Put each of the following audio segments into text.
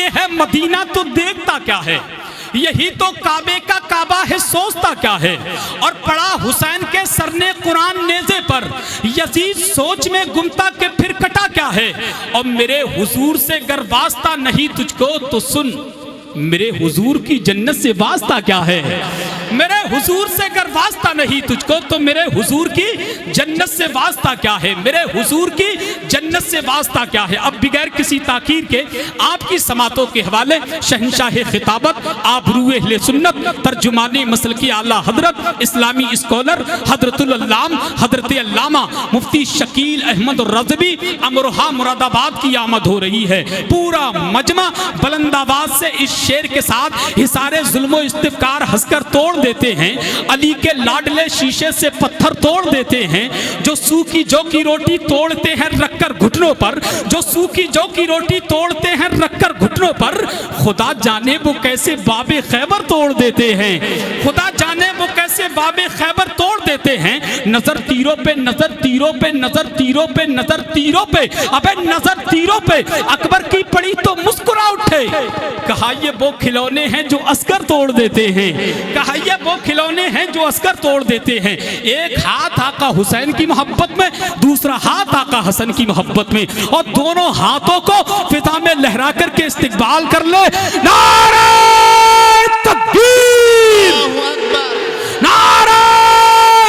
सामने है मदीना तो देखता क्या है, यही तो काबे का काबा है सोचता क्या है। और पड़ा हुसैन के सरने कुरान नेज़े पर, यजीद सोच में गुमता के फिर कटा क्या है। और मेरे हुजूर से गर वास्ता नहीं तुझको तो सुन, मेरे हुजूर की जन्नत से वास्ता क्या है। मेरे हुजूर से अगर वास्ता नहीं तुझको तो मेरे हुजूर की जन्नत से वास्ता क्या है, मेरे हुजूर की जन्नत से वास्ता क्या है। अब बगैर किसी ताकीर के आपकी समातों के हवाले शहंशाह खिताबत, आबरूए अहले सुन्नत, तर्जुमाने मसल की आला हजरत, इस्लामी स्कॉलर हजरतुल अल्लाम हजरत अल्लामा मुफ्ती शकील अहमद रज़वी अमरोहा मुरादाबाद की आमद हो रही है। पूरा मजमा बुलंद आवाज से इस शेर के साथ हिसारे जुल्मो इस्तिफकार हंसकर तोड़ देते हैं। अली के लाडले शीशे से पत्थर तोड़ देते हैं। जो सूखी जौ की रोटी तोड़ते हैं रखकर घुटनों पर, जो सूखी जौ की रोटी तोड़ते हैं रखकर घुटनों पर, खुदा जाने वो कैसे बाबे खैबर तोड़ देते हैं, खुदा जाने वो कैसे बाबे खैबर तोड़ देते हैं। नजर तीरों पे, नजर तीरों पे, नजर तीरों पे, नजर तीरों पे, अबे नजर तीरों पे अकबर की पड़ी तो मुस्कुरा उठे। कहा ये वो खिलौने हैं जो अस्कर तोड़ देते हैं, कहा ये वो खिलौने हैं जो अस्कर तोड़ देते हैं। एक हाथ आका हुसैन की मोहब्बत में, दूसरा हाथ आका हसन की मोहब्बत में, और दोनों हाथों को फिजा में लहरा करके इस्तिकबाल कर ले। नारे तकबीर, नारे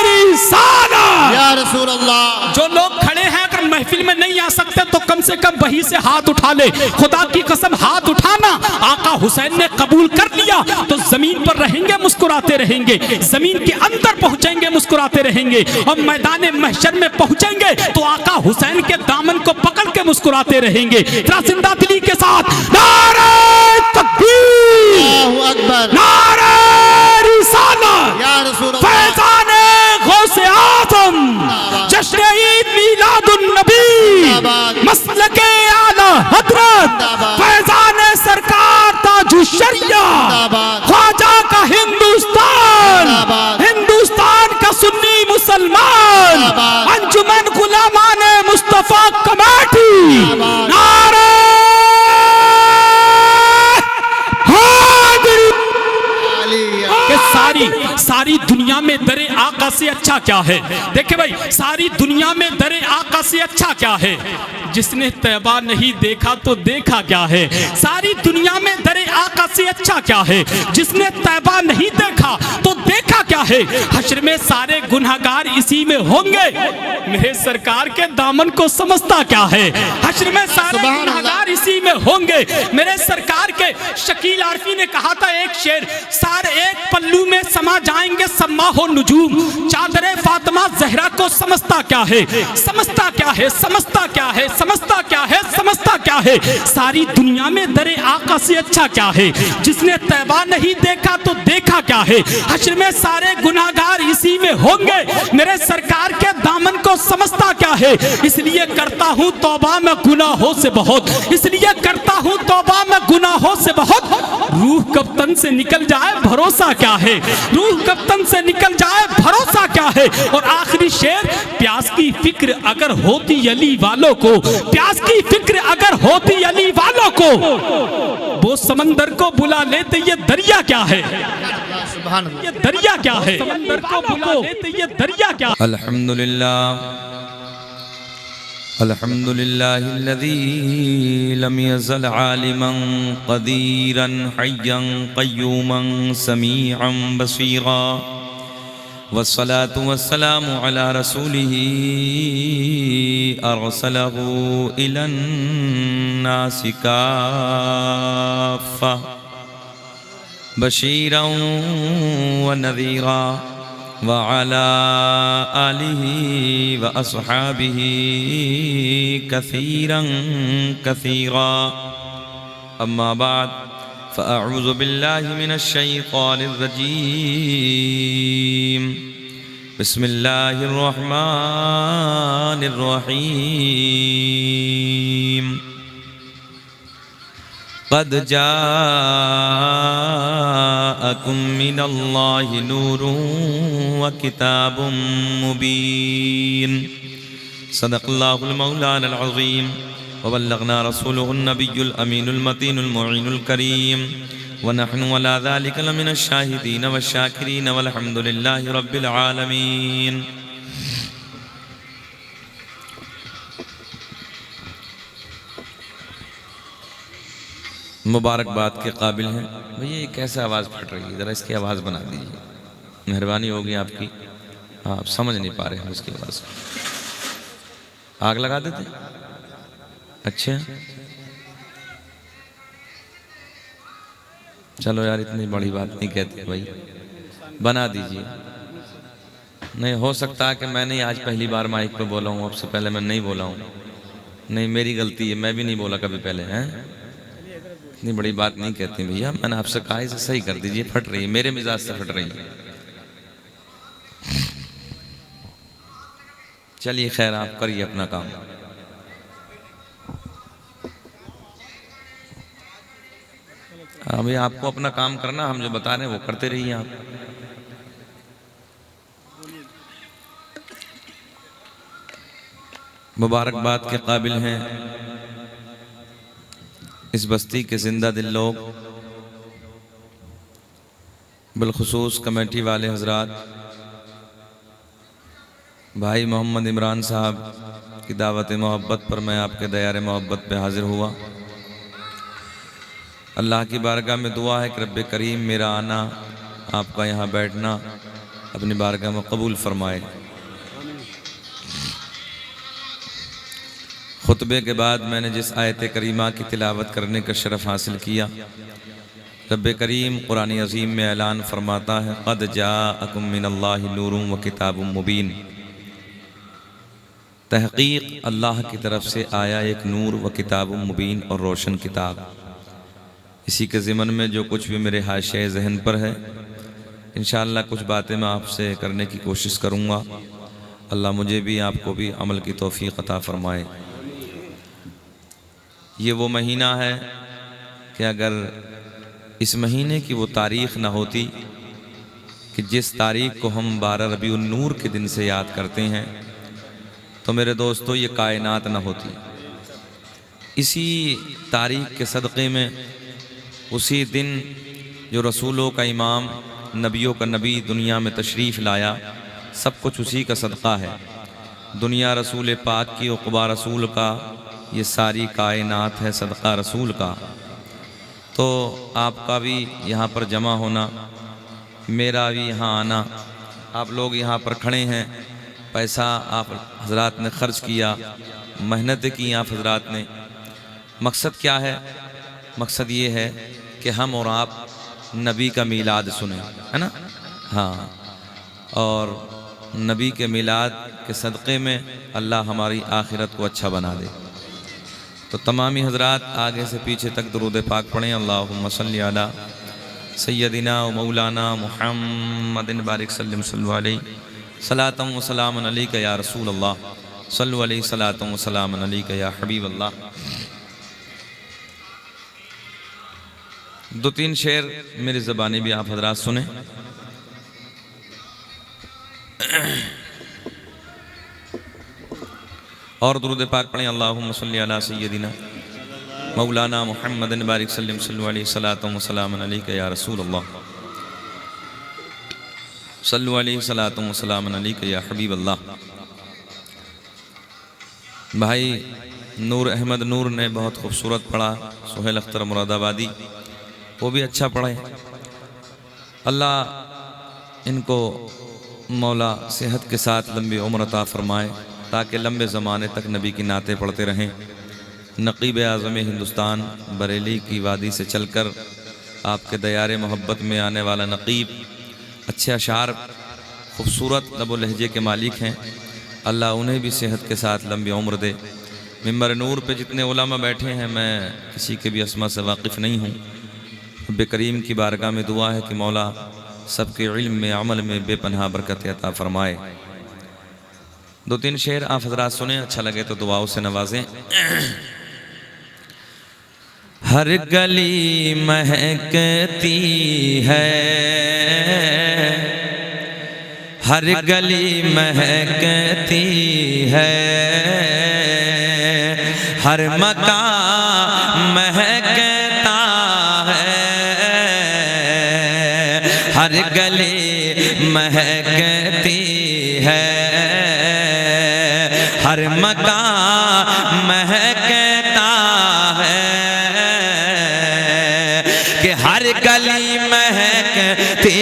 रिसालत या रसूल अल्लाह। जो लोग खड़े हैं अगर महफिल में नहीं आ सकते तो कम से कम वहीं से हाथ उठा ले। खुदा की कसम हाथ उठाना आका हुसैन ने कबूल कर लिया तो जमीन पर रहेंगे मुस्कुराते रहेंगे, जमीन के अंदर पहुंचेंगे मुस्कुराते रहेंगे, और मैदान महशर में पहुंचेंगे तो आका हुसैन के दामन को पकड़ के मुस्कुराते रहेंगे। जिंदा दिली के साथ नारे तकबीर, अल्लाहू अकबर, नारे रिसालत या रसूल अल्लाह, फैज़ाने गौसे आज़म, जश्न ईद मीलादुन नबी, मसलके आला हजरत, फैज़ाने सरकार ताजुश शरिया, ख्वाजा का हिंदुस्तान, हिंदुस्तान का सुन्नी मुसलमान, अंजुमन गुलामाने मुस्तफा कमेटी, नारे सारी दुनिया में दरे आका से अच्छा क्या है। देखिए भाई, सारी दुनिया में दरे आका से अच्छा क्या है। जिसने तैबा नहीं देखा तो देखा क्या है। सारी दुनिया में दरे आका से अच्छा क्या है। जिसने तैबा नहीं देखा तो देखा क्या है। हश्र में सारे गुनहगार इसी में होंगे, मेरे सरकार के दामन को समझता क्या है। हश्र में सारे गुनहगार इसी में होंगे, मेरे सरकार के शकील आरफी ने कहा था एक शेर, सारे एक पल्लू में समा जाएंगे सम्मा हो नुजूम, चादरे फातिमा जहरा को समझता क्या है, समझता क्या है, समझता क्या है, समझता क्या है, समझता क्या है। सारी दुनिया में दरे आका से अच्छा क्या है। जिसने तैबा नहीं देखा तो देखा क्या है। हश्र में सारे गुनाहगार इसी में होंगे, मेरे सरकार के दामन को समझता क्या है। इसलिए करता हूँ तौबा मैं गुनाहों से बहुत, इसलिए करता हूँ तौबा मैं गुनाहों से बहुत। रूह कब तन से निकल जाए भरोसा क्या है, रूह कब तन से निकल जाए भरोसा क्या है। और आखिरी शेर, प्यास की फिक्र अगर होती अली वालों को, प्यास की फिक्र अगर होती अली वालों को, वो समंदर को बुला लेते ये दरिया क्या है, ये दरिया क्या है। समंदर को बुला लेते ये दरिया क्या है। अल्हम्दुलिल्लाह अल्हम्दुलिल्लाहिल्लज़ी लम यज़ल आलिमन क़दीरन हय्यन क़य्यूमन समीअन बसीरा, वस्सलातु वस्सलामु अला रसूलिही अरसलहू इलन नासि काफ़्फ़ा बशीरन व नज़ीरा व अला आलिही व अस्हाबिही कसीरन कसीरा। अम्मा बाद फ़अऊज़ु बिल्लाहि मिनश शैतानिर रजीम। बिस्मिल्लाहिर रहमानिर रहीम। क़द जाअकुम मिनल्लाहि नूरुन व किताबुम मुबीन। सदक़ल्लाहुल मौलाना अज़ीम वबल्लगना रसूलुहुन नबियुल अमीनुल मतीनुल मुईनुल करीम व नहनु अला ज़ालिका लमिनश शाहिदीन वश्शाकिरीन वल्हम्दुलिल्लाहि रब्बिल आलमीन। मुबारकबाद के काबिल हैं। भैया ये कैसे आवाज़ फट रही है, ज़रा इसकी आवाज़ बना दीजिए, मेहरबानी होगी आपकी। हाँ, आप समझ नहीं पा रहे हैं उसकी आवाज़। आग लगा देते। अच्छा चलो यार, इतनी बड़ी बात नहीं कहते भाई, बना दीजिए। नहीं हो सकता है कि मैंने आज पहली बार माइक पे बोला हूँ, आपसे पहले मैं नहीं बोला हूँ। नहीं, मेरी गलती है, मैं भी नहीं बोला कभी पहले। हैं, इतनी बड़ी बात नहीं कहती भैया, मैंने आपसे कहा इसे सही कर दीजिए, फट रही है, मेरे मिजाज से फट रही है। चलिए खैर, आप करिए अपना काम। अभी आपको अपना काम करना, हम जो बता रहे हैं वो करते रहिए आप। मुबारकबाद के काबिल हैं इस बस्ती के जिंदा दिल लोग, बिलखुसूस कमेटी वाले हजरात, भाई मोहम्मद इमरान साहब की दावत मोहब्बत पर मैं आपके दयारे मोहब्बत पे हाजिर हुआ। अल्लाह की बारगाह में दुआ है कि रब्बे करीम मेरा आना, आपका यहाँ बैठना अपनी बारगाह में कबूल फरमाए। खुतबे के बाद मैंने जिस आयत करीमा की तिलावत करने का शरफ़ हासिल किया, रब्बे करीम कुरान अज़ीम में ऐलान फरमाता है, क़द जाअकुम मिनल्लाहि नूरुन व किताबुम मुबीन। तहक़ीक़ अल्लाह की तरफ से आया एक नूर व किताबुम मुबीन और रोशन किताब। इसी के ज़िमन में जो कुछ भी मेरे हाशिए ज़हन पर है, इंशाअल्लाह कुछ बातें मैं आपसे करने की कोशिश करूँगा। अल्लाह मुझे भी आपको भी अमल की तौफ़ीक़ अता फ़रमाए। ये वो महीना है कि अगर इस महीने की वो तारीख़ ना होती कि जिस तारीख़ को हम 12 रबीउन नूर के दिन से याद करते हैं, तो मेरे दोस्तों ये कायनात ना होती। इसी तारीख़ के सदक़े में उसी दिन जो रसूलों का इमाम, नबियों का नबी दुनिया में तशरीफ़ लाया, सब कुछ उसी का सदक़ा है। दुनिया रसूल पाक की, उक़बा रसूल का, ये सारी कायनात है सदक़ा रसूल का। तो आपका भी यहाँ पर जमा होना, मेरा भी यहाँ आना, आप लोग यहाँ पर खड़े हैं, पैसा आप हजरात ने ख़र्च किया, मेहनत की आप हजरात ने। मकसद क्या है? मकसद ये है कि हम और आप नबी का मीलाद सुने, है ना? हाँ, और नबी के मीलाद के सदक़े में अल्लाह हमारी आखिरत को अच्छा बना दे। तो तमामी हजरात आगे से पीछे तक दुरूद पाक पढ़ें। अल्लाहुम्मा सल्ली अला सय्यदिना व मौलाना मुहम्मदिन बारिक सल्लल्लाहु अलैहि सलातम व सलामन अलैका या रसूल अल्लाह, सल्लु अलैहि सलातम व सलामन अलैका या हबीब अल्लाह। 2-3 शेर मेरी ज़बानी भी आप हजरात सुने। और दुरूद पाक पढ़ें। अल्लाहुम्मा सल्ली अला सय्यदिना मौलाना मुहम्मदिन बारिक सल्लल्लाहु अलैहि सलातम व सलामन अलैका या रसूल अल्लाह, सल्लु अलैहि सलातम व सलामन अलैका या हबीब अल्लाह। भाई नूर अहमद नूर ने बहुत खूबसूरत पढ़ा, सुहेल अख्तर मुरादाबादी, वो भी अच्छा पढ़े। अल्लाह इनको मौला सेहत के साथ लंबी उम्र अता फरमाए, ताकि लंबे ज़माने तक नबी की नातें पढ़ते रहें। नक़ीब आज़म हिंदुस्तान बरेली की वादी से चलकर आपके दयारे मोहब्बत में आने वाला नक़ीब अच्छे अशार, खूबसूरत लब लहजे के मालिक हैं। अल्लाह उन्हें भी सेहत के साथ लंबी उम्र दे। मिंबर नूर पे जितने उलमा बैठे हैं, मैं किसी के भी अस्मा से वाकिफ़ नहीं हूँ। रब्बे करीम की बारगाह में दुआ है कि मौला सबके इल्म में, अमल में बेपनाह बरकत अता फरमाए। 2-3 शेर आप हजरात सुने, अच्छा लगे तो दुआओं से नवाजें। हर गली महकती है, हर गली महकती है, हर मकान महकता है, हर गली महकती है, हर मकान महकता है कि हर गली महकती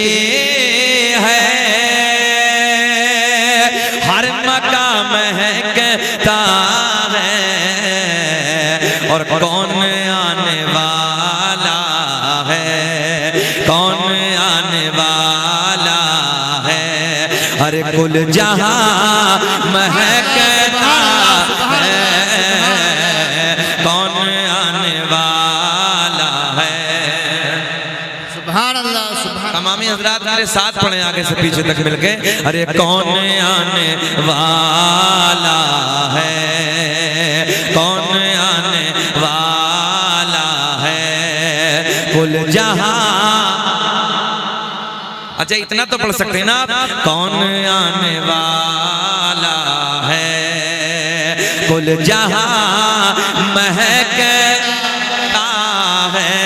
है, हर मकान महकता है। और कौन आने वाला है, कौन आने वाला है, हर कुल जहां महकता है, कौन आने वाला है। सुभान अल्लाह, सुभान। तमामी हजरात मेरे साथ पढ़े आगे से पीछे तक मिलके, अरे कौन आने वाला है, कौन आने वाला है, कुल जहां। अच्छा इतना तो पढ़ सकते हैं ना आप, कौन आने वाला है, कुल जहां महकता है।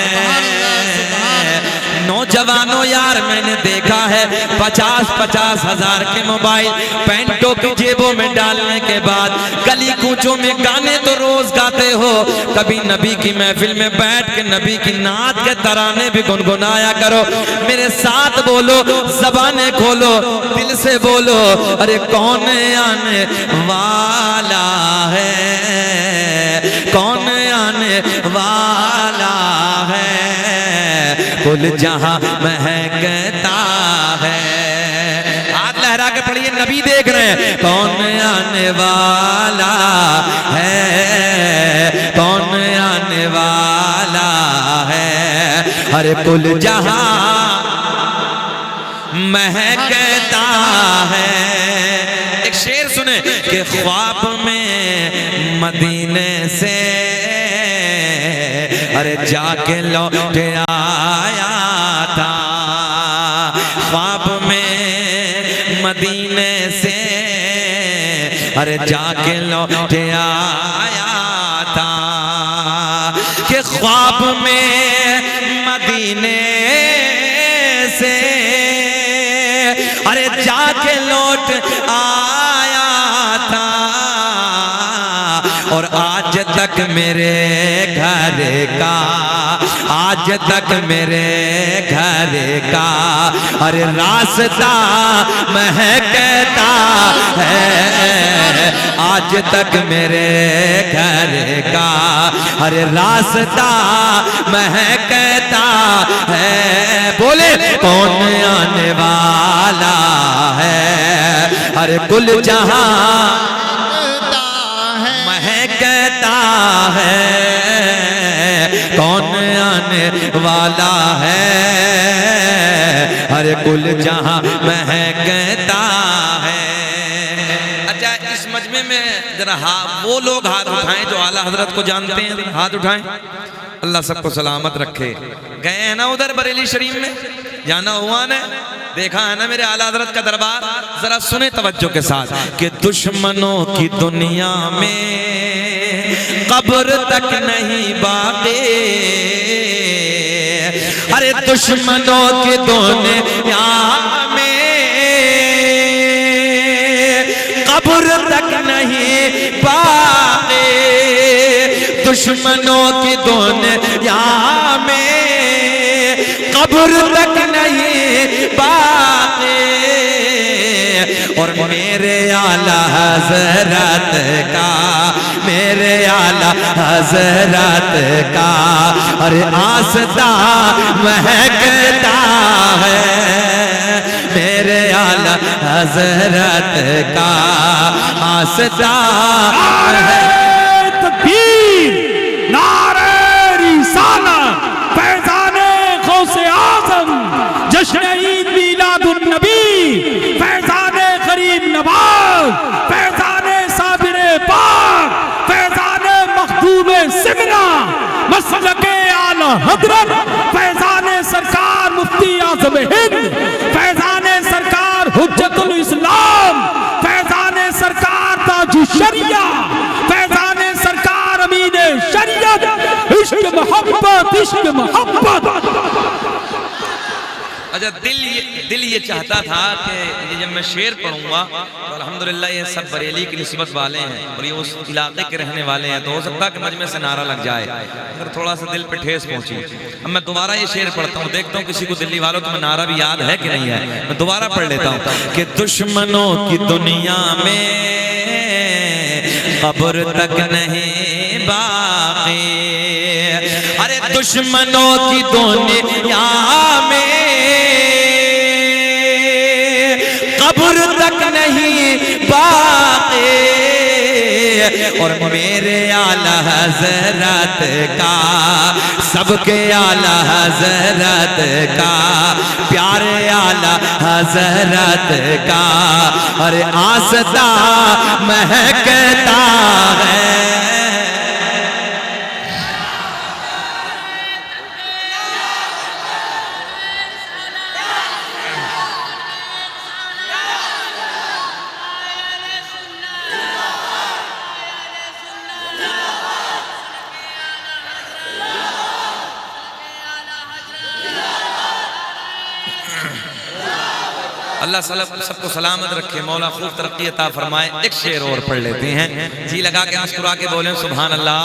नौजवानों यार मैंने देखा है 50-50 हजार के मोबाइल पैंटों की जेबों में डालने के बाद गली कूचों में गाने तो रोज गाते हो, कभी नबी की महफिल में बैठ के नबी की नात के तराने भी गुनगुनाया करो। मेरे साथ बोलो, ज़बानें खोलो, दिल से बोलो, अरे कौन आने वाला है, कौन आने वाला है, कुल जहां महकता है। हाथ लहरा के पढ़िए, नबी देख रहे हैं, कौन आने वाला है, कौन आने वाला है, हर कुल जहां महकता है। एक शेर सुने कि ख्वाब में मदीने से अरे जाके लौट आया था, ख्वाब में मदीने से अरे जाके लौट आया था, कि ख्वाब में मदीने से अरे जाके लौट आया था। और आज तक मेरे घर का, आज तक मेरे घर का अरे रास्ता महकता है, आज तक मेरे घर का अरे रास्ता महकता है। बोले कौन आने वाला है, अरे कुल जहां महकता है, कौन आने वाला है, हर कुल जहां महकता है। अच्छा इस मजमे में जरा वो लोग हाथ उठाएं जो आला हजरत को जानते हैं, हाथ उठाएं। अल्लाह सबको सलामत रखे। गए हैं ना उधर बरेली शरीफ में, जाना हुआ ना, देखा है ना मेरे आला हजरत का दरबार। जरा सुने तवज्जो के साथ कि दुश्मनों की दुनिया में कब्र तक नहीं बाक़ी, अरे दुश्मनों की दुनिया में कब्र तक नहीं बाक़ी, दुश्मनों की दुनिया में कब्र तक नहीं बाक़ी। और मेरे आला हज़रत का, मेरे आला हज़रत का अरे आस्था महकता है, मेरे आला हज़रत का आस्था तकबीर, नारे रिसालत, फैज़ाने गौसे आज़म, जश्न ईद मीलादुन नबी, फैज़ाने गरीब नवाज़, फैज़ाने साबिरे पाक, फैज़ाने मखदूमे सिमना, मसलके आला हज़रत, फैज़ाने सरकार मुफ्ती आज़म हिंद, फैज़ाने सरकार हुज्जतुल इस्लाम, फैज़ाने सरकार ताजुश शरिया, फैज़ाने मोहब्बत, इश्क मोहब्बत। अच्छा, दिल ये चाहता था कि ये जब मैं शेर पढ़ूंगा तो अल्हम्दुलिल्लाह ये सब बरेली की निस्बत वाले हैं और ये उस इलाके के रहने वाले हैं, तो हो सकता है कि मजमे से नारा लग जाए, अगर थोड़ा सा दिल पे ठेस पहुंची। अब मैं दोबारा ये शेर पढ़ता हूँ, देखता हूँ किसी को दिल्ली वालों तुम्हें नारा भी याद है कि नहीं है। मैं दोबारा पढ़ लेता हूँ कि दुश्मनों की दुनिया में कब्र तक नहीं बाकी, अरे दुश्मनों की दुनिया में कब्र तक नहीं बाकी, और मेरे आला हज़रत का, सबके आला हज़रत का, प्यारे आला हज़रत का, अरे आस्था महकता है। अल्लाह सबको सलामत रखे, मौला खूब तरक्की अता फरमाए। एक शेर और पढ़ लेते हैं, जी लगा के मुस्कुरा के बोले सुभान अल्लाह।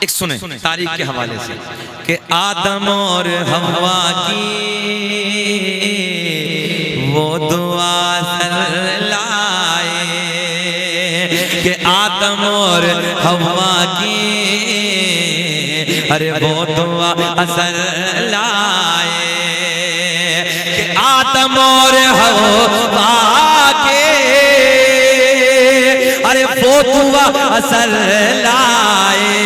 एक सुने तारीख के हवाले से कि आदम और हवा की वो दुआ लाए, कि आदम और हवा की अरे वो दुआ असर लाए, आदम और हवा के अरे वो दुआ असर लाए,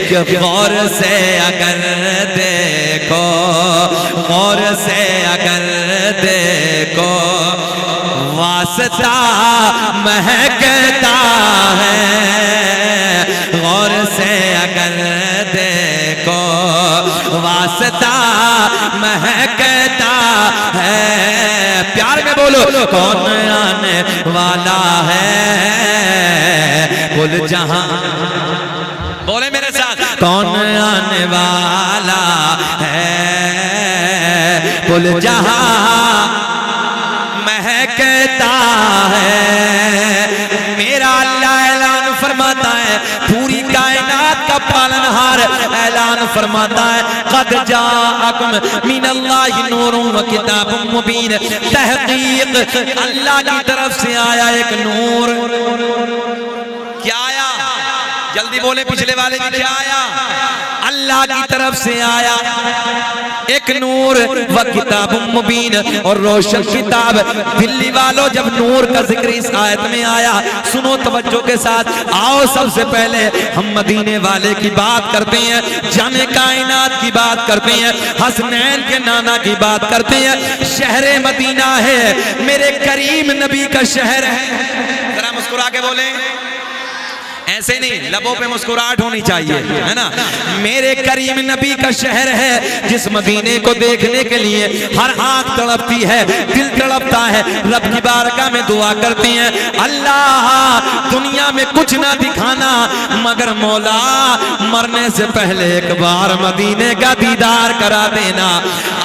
कि गौर से अगर देखो, गौर से अगर देखो, वास्ता महकता है, गौर से अगर देखो वास्ता महकता है। प्यार में बोलो कौन आने वाला है कुल जहां, बोले मेरे साथ कौन आने वाला है कुल जहां महकता है। मेरा अल्लाह ऐलान फरमाता है, पूरी कायनात का पालनहार ऐलान फरमाता है, क़द जाअकुम मिनल्लाहि नूरुन व किताबुम मुबीन। तहक़ीक़ अल्लाह की तरफ से आया एक नूर। क्या आया? जल्दी बोले पिछले वाले जी, क्या आया? अल्लाह की तरफ से आया एक नूर व किताब मुबीन, और रोशन किताब। दिल्ली वालों, जब नूर का जिक्र इस आयत में आया, सुनो तवज्जो के साथ। आओ सबसे पहले हम मदीने वाले की बात करते हैं, जाने कायनात की बात करते हैं, हसनैन के नाना की बात करते हैं। शहर मदीना है मेरे करीम नबी का शहर है। जरा मुस्कुरा के बोले, ऐसे नहीं, लबों पे मुस्कुराहट होनी चाहिए, है ना। मेरे करीम नबी का शहर है, जिस मदीने को देखने के लिए हर आंख तड़पती है, दिल तड़पता है। रब की बारगाह में दुआ करते हैं, अल्लाह दुनिया में कुछ ना दिखाना, मगर मौला मरने से पहले एक बार मदीने का दीदार करा देना।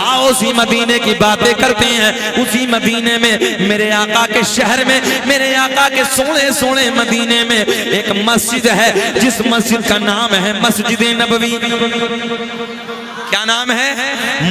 आओ उसी मदीने की बातें करते हैं। उसी मदीने में, मेरे आका के शहर में, मेरे आका के सोने सोने मदीने में एक मस्जिद है, जिस मस्जिद का नाम है मस्जिद नबवी। क्या नाम है?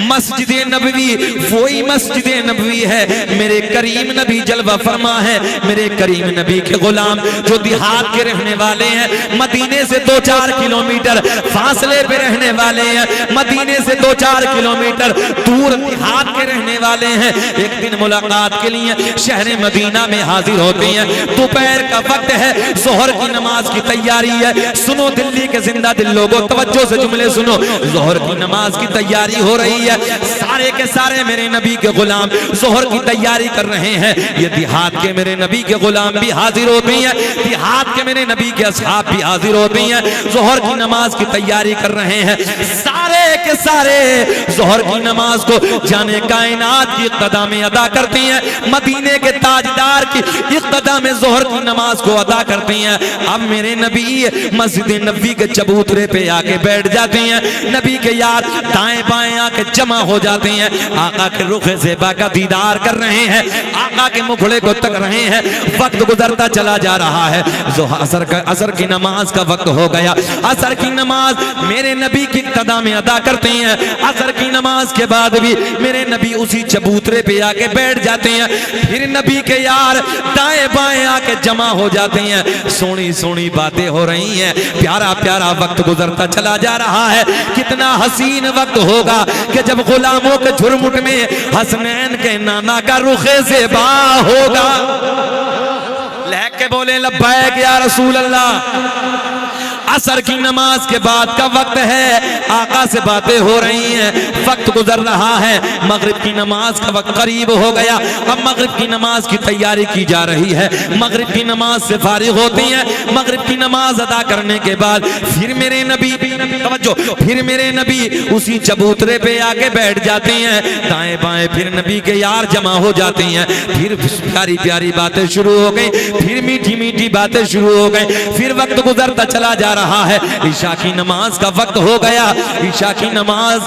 मस्जिद नबवी। वही मस्जिद नबवी है मेरे करीम नबी जलवा फरमा है, मेरे करीम नबी के गुलाम जो देहात के रहने वाले हैं, मदीने से 2-4 किलोमीटर फासले पे रहने वाले हैं, मदीने से 2-4 किलोमीटर दूर देहात के रहने वाले हैं। एक दिन मुलाकात के लिए शहर मदीना में हाजिर होते हैं। दोपहर का वक्त है, जोहर की नमाज की तैयारी है। सुनो दिल्ली के जिंदा दिल लोगों, तवज्जो से जुमले सुनो। जोहर की नमाज की तैयारी हो रही है, सारे के सारे मेरे नबी के गुलाम जोहर की तैयारी कर रहे हैं। ये देहात के मेरे नबी के गुलाम भी हाजिर होते हैं, देहात के मेरे नबी के असहाब भी हाजिर होते हैं, जोहर की नमाज की तैयारी कर रहे हैं। सारे के सारे जोहर की नमाज को जाने कायनात की इक़्तिदा में अदा करती हैं, मदीने के ताजदार की इक़्तिदा में जोहर की नमाज को अदा करती हैं। अब मेरे नबी मस्जिद नबी के चबूतरे पे आके बैठ जाती हैं, नबी के यार दाएं बाएं आके जमा हो जाते हैं, आका के रुखे ज़ेबा का दीदार कर रहे हैं, आका के मुखड़े को तक रहे हैं। वक्त गुजरता चला जा रहा है, असर की नमाज का वक्त हो गया। असर की नमाज मेरे नबी की इक़्तिदा में अदा करते हैं। असर की नमाज के बाद भी मेरे नबी उसी चबूतरे पे आके बैठ जाते हैं। फिर नबी के यार दाएं बाएं आके जमा हो जाते हैं। सोनी सोनी बातें हो रही हैं, प्यारा प्यारा वक्त गुजरता चला जा रहा है। कितना हसीन वक्त होगा कि जब गुलामों के झुरमुट में हसनैन के नाना का रुखे ज़ेबा होगा। लहक के बोले लब्बैक या रसूल अल्लाह। असर की नमाज के बाद का वक्त है, आका से बातें हो रही हैं, वक्त गुजर रहा है, मगरिब की नमाज का वक्त करीब हो गया। अब मगरिब की नमाज की तैयारी की जा रही है, मगरिब की नमाज से फारिग होती हैं। मगरिब की नमाज अदा करने के बाद फिर मेरे नबी, तवज्जो, फिर मेरे नबी उसी चबूतरे पे आके बैठ जाते हैं, दाएं बाएं फिर नबी के यार जमा हो जाते हैं। फिर प्यारी प्यारी बातें शुरू हो गई, फिर मीठी मीठी बातें शुरू हो गई। फिर वक्त गुजरता चला जा रहा है, ईशा की नमाज का वक्त हो गया। ईशा की नमाज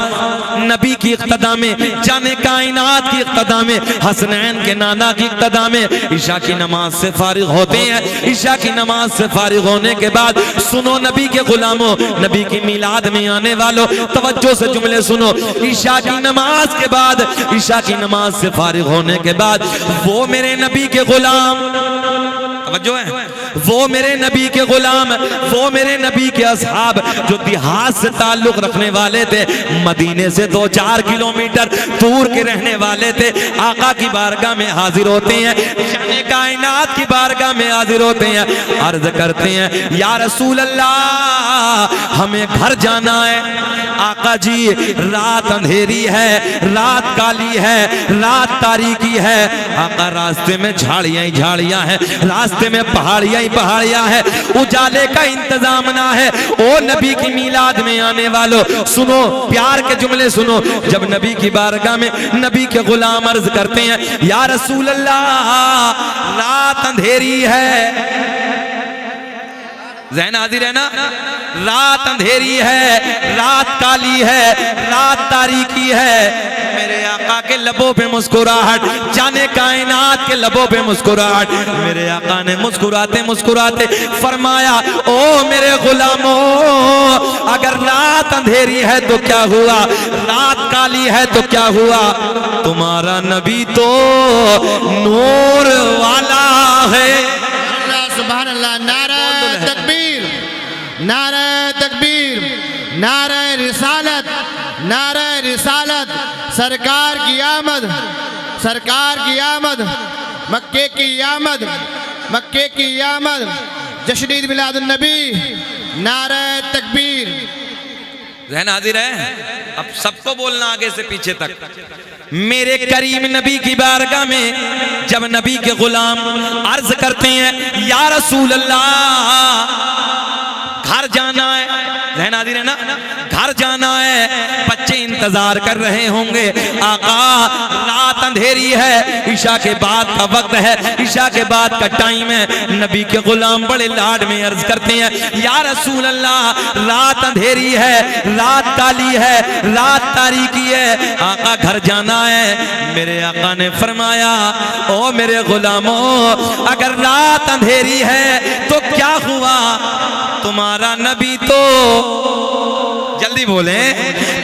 नबी की इक़्तिदा में, जाने कायनात की इक़्तिदा में, हसनैन के नाना की इक़्तिदा में ईशा की नमाज से फारिग होते हैं। ईशा की नमाज से फारिग होने के बाद सुनो नबी के गुलामों, नबी की मिलाद में आने वालों, तवज्जो से जुमले सुनो। ईशा की नमाज के बाद, ईशा की नमाज से फारिग होने के बाद वो मेरे नबी के गुलाम, तवज्जो है, वो मेरे नबी के गुलाम, वो मेरे नबी के असहाब जो देहात से ताल्लुक रखने वाले थे, मदीने से 2-4 किलोमीटर दूर के रहने वाले थे, आका की बारगाह में हाजिर होते हैं, शाने कायनात की बारगाह में हाजिर होते हैं, अर्ज करते हैं या रसूल अल्लाह हमें घर जाना है। आका जी रात अंधेरी है, रात काली है, रात तारीकी है। आका रास्ते में झाड़ियां ही झाड़ियां हैं, रास्ते में पहाड़ियां ही पहाड़ियां हैं, उजाले का इंतजाम ना है। ओ नबी की मिलाद में आने वालों सुनो, प्यार के जुमले सुनो। जब नबी की बारगाह में नबी के गुलाम अर्ज करते हैं या रसूल अल्लाह रात अंधेरी है, ज़हन हाजिर है ना, रात अंधेरी है, रात काली है, रात तारीकी है। मेरे आका के लबों पे मुस्कुराहट, जाने कायनात के लबों पे मुस्कुराहट। मेरे आका ने मुस्कुराते मुस्कुराते फरमाया ओ मेरे गुलामों, अगर रात अंधेरी है तो क्या हुआ, रात काली है तो क्या हुआ, तुम्हारा नबी तो नूर वाला है। सुभान अल्लाह। नारा तकबीर, नारा तकबीर, नारा रिसालत, नारा रिसालत। सरकार की आमद, सरकार की आमद, मक्के की आमद, मक्के की आमद, जश्न ईद मिलादुन नबी। नारा तकबीर। ज़हन हाजिर है, अब सबको बोलना आगे से पीछे तक। मेरे करीम नबी की बारगाह में जब नबी के गुलाम अर्ज करते हैं या रसूल अल्लाह घर जाना है, ज़हन हाजिर है ना, घर जाना है, बच्चे इंतजार कर रहे होंगे, आका रात अंधेरी है, ईशा के बाद का वक्त है, ईशा के बाद का टाइम है। नबी के गुलाम बड़े लाड में अर्ज करते हैं या रसूल अल्लाह रात अंधेरी है, रात काली है, रात तारीकी है, आका घर जाना है। मेरे आका ने फरमाया ओ मेरे गुलामों, अगर रात अंधेरी है तो क्या हुआ, तुम्हारा नबी तो, जल्दी बोले,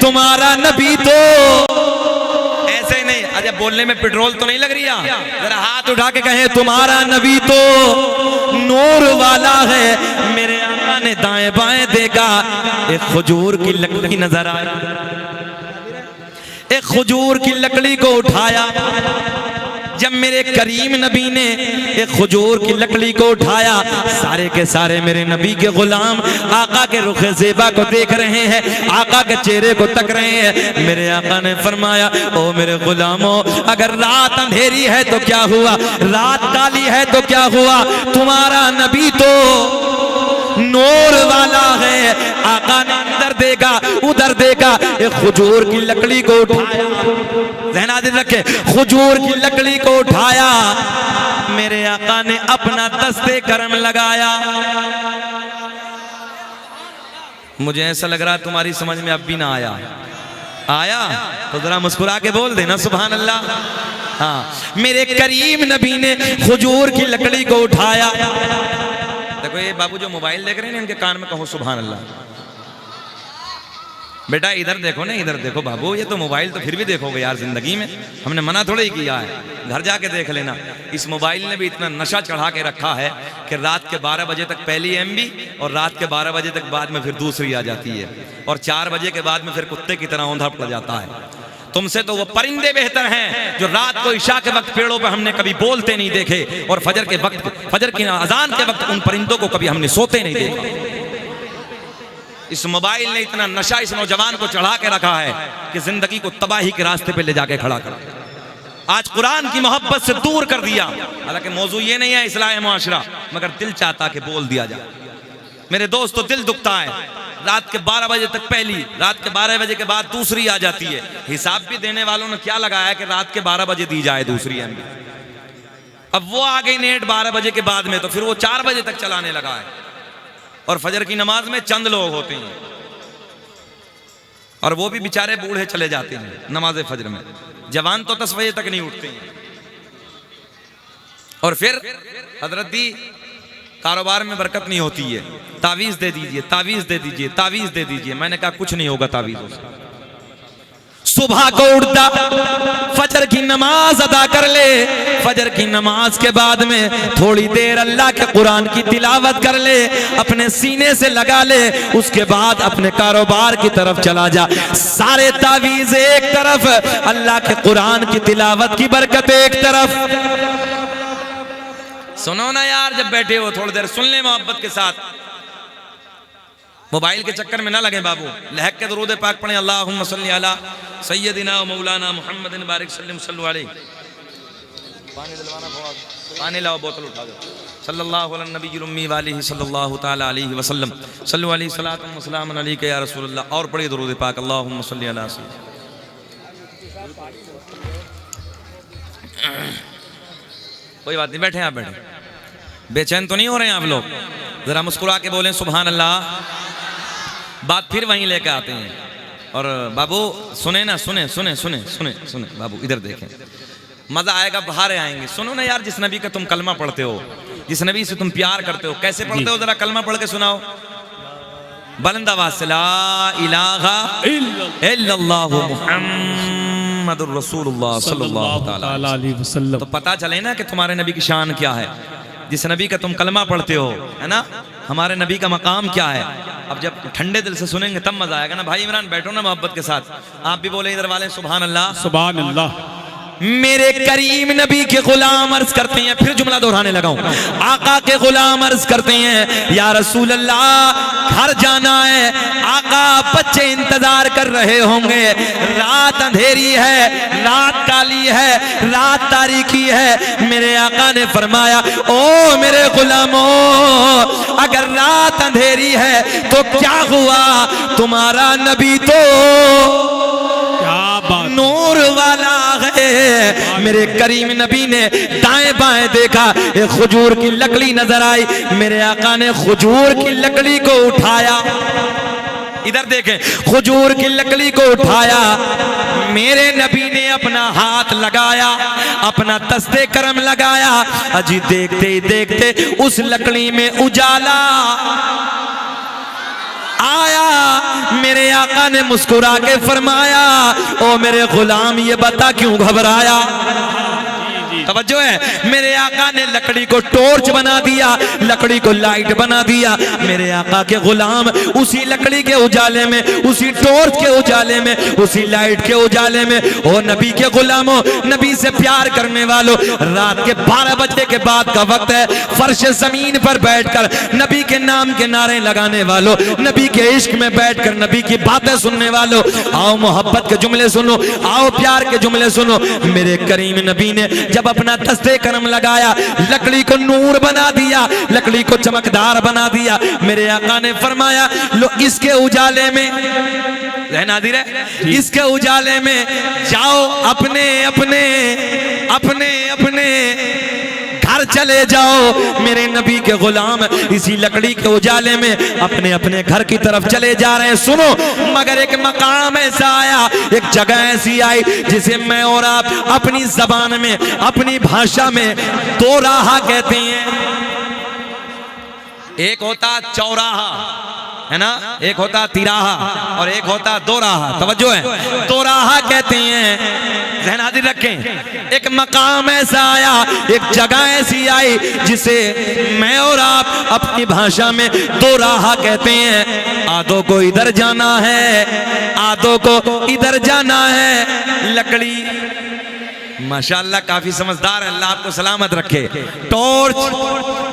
तुम्हारा नबी तो, ऐसे नहीं, अरे बोलने में पेट्रोल तो नहीं लग रही, जरा हाथ उठा के कहें तुम्हारा नबी तो नूर वाला है। मेरे आका ने दाएं बाएं देखा, एक खजूर की लकड़ी नजर आई, एक खजूर की लकड़ी को उठाया। जब मेरे करीम नबी ने एक खजूर की लकड़ी को उठाया, सारे के सारे मेरे नबी के गुलाम आका के रुखे ज़ेबा को देख रहे हैं, आका के चेहरे को तक रहे हैं। मेरे आका ने फरमाया ओ मेरे गुलामों, अगर रात अंधेरी है तो क्या हुआ, रात काली है तो क्या हुआ, तुम्हारा नबी तो नूर वाला है। आका ने इधर देखा उधर देखा, एक खजूर की लकड़ी को उठाया, ज़हन दिल रखे, खजूर की लकड़ी को उठाया, मेरे आका ने अपना दस्ते करम लगाया। मुझे ऐसा लग रहा है तुम्हारी समझ में अब भी ना आया। आया तो जरा मुस्कुरा के बोल देना सुभान अल्लाह। हाँ, मेरे करीम नबी ने खजूर की लकड़ी को उठाया। देखो ये बाबू जो मोबाइल देख रहे हैं इनके कान में कहो सुभान अल्लाह। बेटा इधर देखो ना, इधर देखो बाबू, ये तो मोबाइल तो फिर भी देखोगे यार जिंदगी में, हमने मना थोड़ा ही किया है, घर जाके देख लेना। इस मोबाइल ने भी इतना नशा चढ़ा के रखा है कि रात के 12 बजे तक पहली MB और रात के 12 बजे तक बाद में फिर दूसरी आ जाती है, और 4 बजे के बाद में फिर कुत्ते की तरह औंधा पड़ जाता है। तुमसे तो वो परिंदे बेहतर हैं जो रात को इशा के वक्त पेड़ों पे हमने कभी बोलते नहीं देखे, और फजर के वक्त, फजर की अजान के वक्त उन परिंदों को कभी हमने सोते नहीं देखा। इस मोबाइल ने इतना नशा इस नौजवान को चढ़ा के रखा है कि जिंदगी को तबाही के रास्ते पे ले जाके खड़ा कर, आज कुरान की मोहब्बत से दूर कर दिया। हालांकि मौजू ये नहीं है इस्लाह मुआशरा, मगर दिल चाहता कि बोल दिया जाए। मेरे दोस्त तो दिल दुखता है, रात के 12 बजे तक पहली, रात के 12 बजे के बाद दूसरी आ जाती है। हिसाब भी देने वालों ने क्या लगाया कि रात के 12 बजे दी जाए दूसरी MB। अब वो आ गई नेट 12 बजे के बाद में, तो फिर वो 4 बजे तक चलाने लगा है, और फजर की नमाज में चंद लोग होते हैं, और वो भी बेचारे बूढ़े चले जाते हैं नमाज फजर में, जवान तो 10 बजे तक नहीं उठते हैं। और फिर हजरत दी कारोबार में बरकत नहीं होती है, तावीज दे दीजिए, तावीज दे दीजिए, तावीज दे दीजिए। मैंने कहा कुछ नहीं होगा तावीजों से। सुबह को उठता, फजर की नमाज अदा कर ले, फजर की नमाज के बाद में थोड़ी देर अल्लाह के कुरान की तिलावत कर ले, अपने सीने से लगा ले, उसके बाद अपने कारोबार की तरफ चला जा। सारे तावीज एक तरफ, अल्लाह के कुरान की तिलावत की बरकत एक तरफ। सुनो ना यार, जब बैठे हो थोड़ी देर सुन ले मोहब्बत के साथ, मोबाइल के चक्कर में ना लगे बाबू। लहक के दुरूद पाक पढ़ें, अल्लाहुम्मा सल्ली अला सय्यदिना व मौलाना मुहम्मदिन बारिक सल्लल्लाहु अलैहि। पानी दिलवाना, पानी लाओ, बोतल उठा दो। सल्लल्लाहु अलैहि नबीयुल उम्मी व आलिहि सल्लल्लाहु तआला अलैहि वसल्लम। सल्लु अलैहि सलातन व सलामुन अलैका या रसूलल्लाह। और पढ़िए दुरूद पाक, अल्लाहुम्मा सल्ली अला सय्यदिना। कोई बात नहीं, बैठे आप, बैठे। बेचैन तो नहीं हो रहे हैं आप लोग? जरा मुस्कुरा के बोलें सुभान अल्लाह। बात फिर वहीं लेकर आते हैं। और बाबू सुने ना, सुने सुने सुने सुने सुने बाबू, इधर देखें, मजा आएगा, बाहर आएंगे। सुनो ना यार, जिस नबी का तुम कलमा पढ़ते हो, जिस नबी से तुम प्यार करते हो, कैसे पढ़ते हो? जरा कलमा पढ़ के सुनाओ बुलंद आवाज से, ला इलाहा इल्लल्लाहु मुहम्मदुर रसूलुल्लाह सल्लल्लाहु अलैहि वसल्लम। तो पता चले ना कि तुम्हारे नबी की शान क्या है। जिस नबी का तुम कलमा पढ़ते हो, है ना, हमारे नबी का मकाम क्या है। अब जब ठंडे दिल से सुनेंगे तब मजा आएगा ना। भाई इमरान बैठो ना मोहब्बत के साथ, आप भी बोले इधर वाले सुभान अल्लाह। सुभान अल्लाह। मेरे करीम नबी के गुलाम अर्ज करते हैं, फिर जुमला दोहराने लगा हूं, आका के गुलाम अर्ज करते हैं, या रसूल अल्लाह घर जाना है। आका बच्चे इंतजार कर रहे होंगे, रात अंधेरी है, रात काली है, रात तारीकी है। मेरे आका ने फरमाया, ओ मेरे गुलामों, अगर रात अंधेरी है तो क्या हुआ, तुम्हारा नबी तो नूर वाला है। मेरे करीम नबी ने दाएं बाएं देखा, एक खजूर की लकड़ी नजर आई। मेरे आका ने खजूर की लकड़ी को उठाया, इधर देखें, खजूर की लकड़ी को उठाया। मेरे नबी ने अपना हाथ लगाया, अपना दस्ते करम लगाया। अजी देखते ही देखते उस लकड़ी में उजाला आया। मेरे आका ने मुस्कुरा के फरमाया, ओ मेरे गुलाम, ये बता क्यों घबराया। तवज्जो है, मेरे आका ने लकड़ी को टॉर्च बना दिया, लकड़ी को लाइट बना दिया। मेरे आका के गुलाम उसी लकड़ी के उजाले में, उसी टॉर्च के उजाले में, उसी लाइट के उजाले में, ओ नबी के गुलामों, नबी से प्यार करने वालों, रात के 12 बजे के बाद का वक्त है, फर्श जमीन पर बैठकर नबी के नाम के नारे लगाने वालों, नबी के इश्क में बैठकर नबी की बातें सुनने वालों, आओ मोहब्बत के जुमले सुनो, आओ प्यार के जुमले सुनो। मेरे करीम नबी ने जब अपना दस्ते करम लगाया, लकड़ी को नूर बना दिया, लकड़ी को चमकदार बना दिया। मेरे आका ने फरमाया लो इसके उजाले में रहना दी रहे, इसके उजाले में जाओ, अपने अपने अपने अपने घर चले जाओ। मेरे नबी के गुलाम इसी लकड़ी के उजाले में अपने अपने घर की तरफ चले जा रहे हैं। सुनो, मगर एक मकाम ऐसा आया, एक जगह ऐसी आई जिसे मैं और आप अपनी जबान में, अपनी भाषा में दो राह कहते हैं। एक होता चौराहा, है ना, एक होता तिराहा और एक होता दो राहा। तवज्जो है, दो राहा कहते हैं, ज़हन हाजिर रखें। एक मकाम ऐसा आया, एक जगह ऐसी आई जिसे मैं और आप अपनी भाषा में दो राहा कहते हैं। आधों को इधर जाना है, आधों को इधर जाना है। लकड़ी माशाअल्लाह काफी समझदार है, अल्लाह आपको सलामत रखे। टॉर्च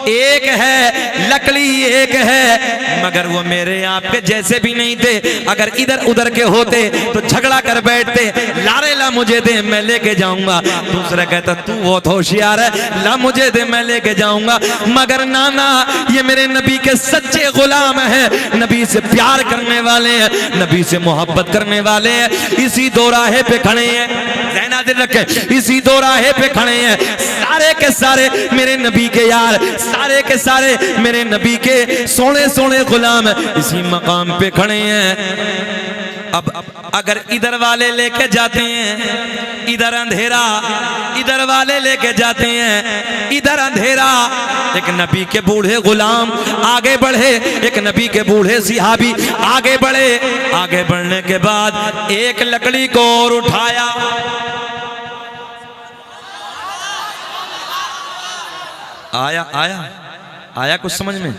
एक है, लकड़ी एक है, मगर वो मेरे आपके जैसे भी नहीं थे। अगर इधर उधर के होते तो झगड़ा कर बैठते, लारे ला मुझे दे मैं लेके जाऊंगा। दूसरा कहता तू बहुत होशियार है, ला मुझे दे मैं लेके जाऊंगा। मगर नाना ये मेरे नबी के सच्चे गुलाम हैं, नबी से प्यार करने वाले हैं, नबी से मोहब्बत करने वाले हैं। इसी दो राहे पे खड़े हैं, ज़हन हाजिर रखें, इसी दो राहे पे खड़े हैं। सारे के सारे मेरे नबी के यार, सारे के सारे मेरे नबी के सोने सोने गुलाम इसी मकाम पे खड़े हैं। अब अगर इधर वाले लेके जाते हैं इधर अंधेरा, इधर वाले लेके जाते हैं इधर अंधेरा। एक नबी के बूढ़े गुलाम आगे बढ़े, एक नबी के बूढ़े सिहाबी आगे बढ़े। आगे बढ़ने के बाद एक लकड़ी को और उठाया, आया आया आया कुछ समझ में?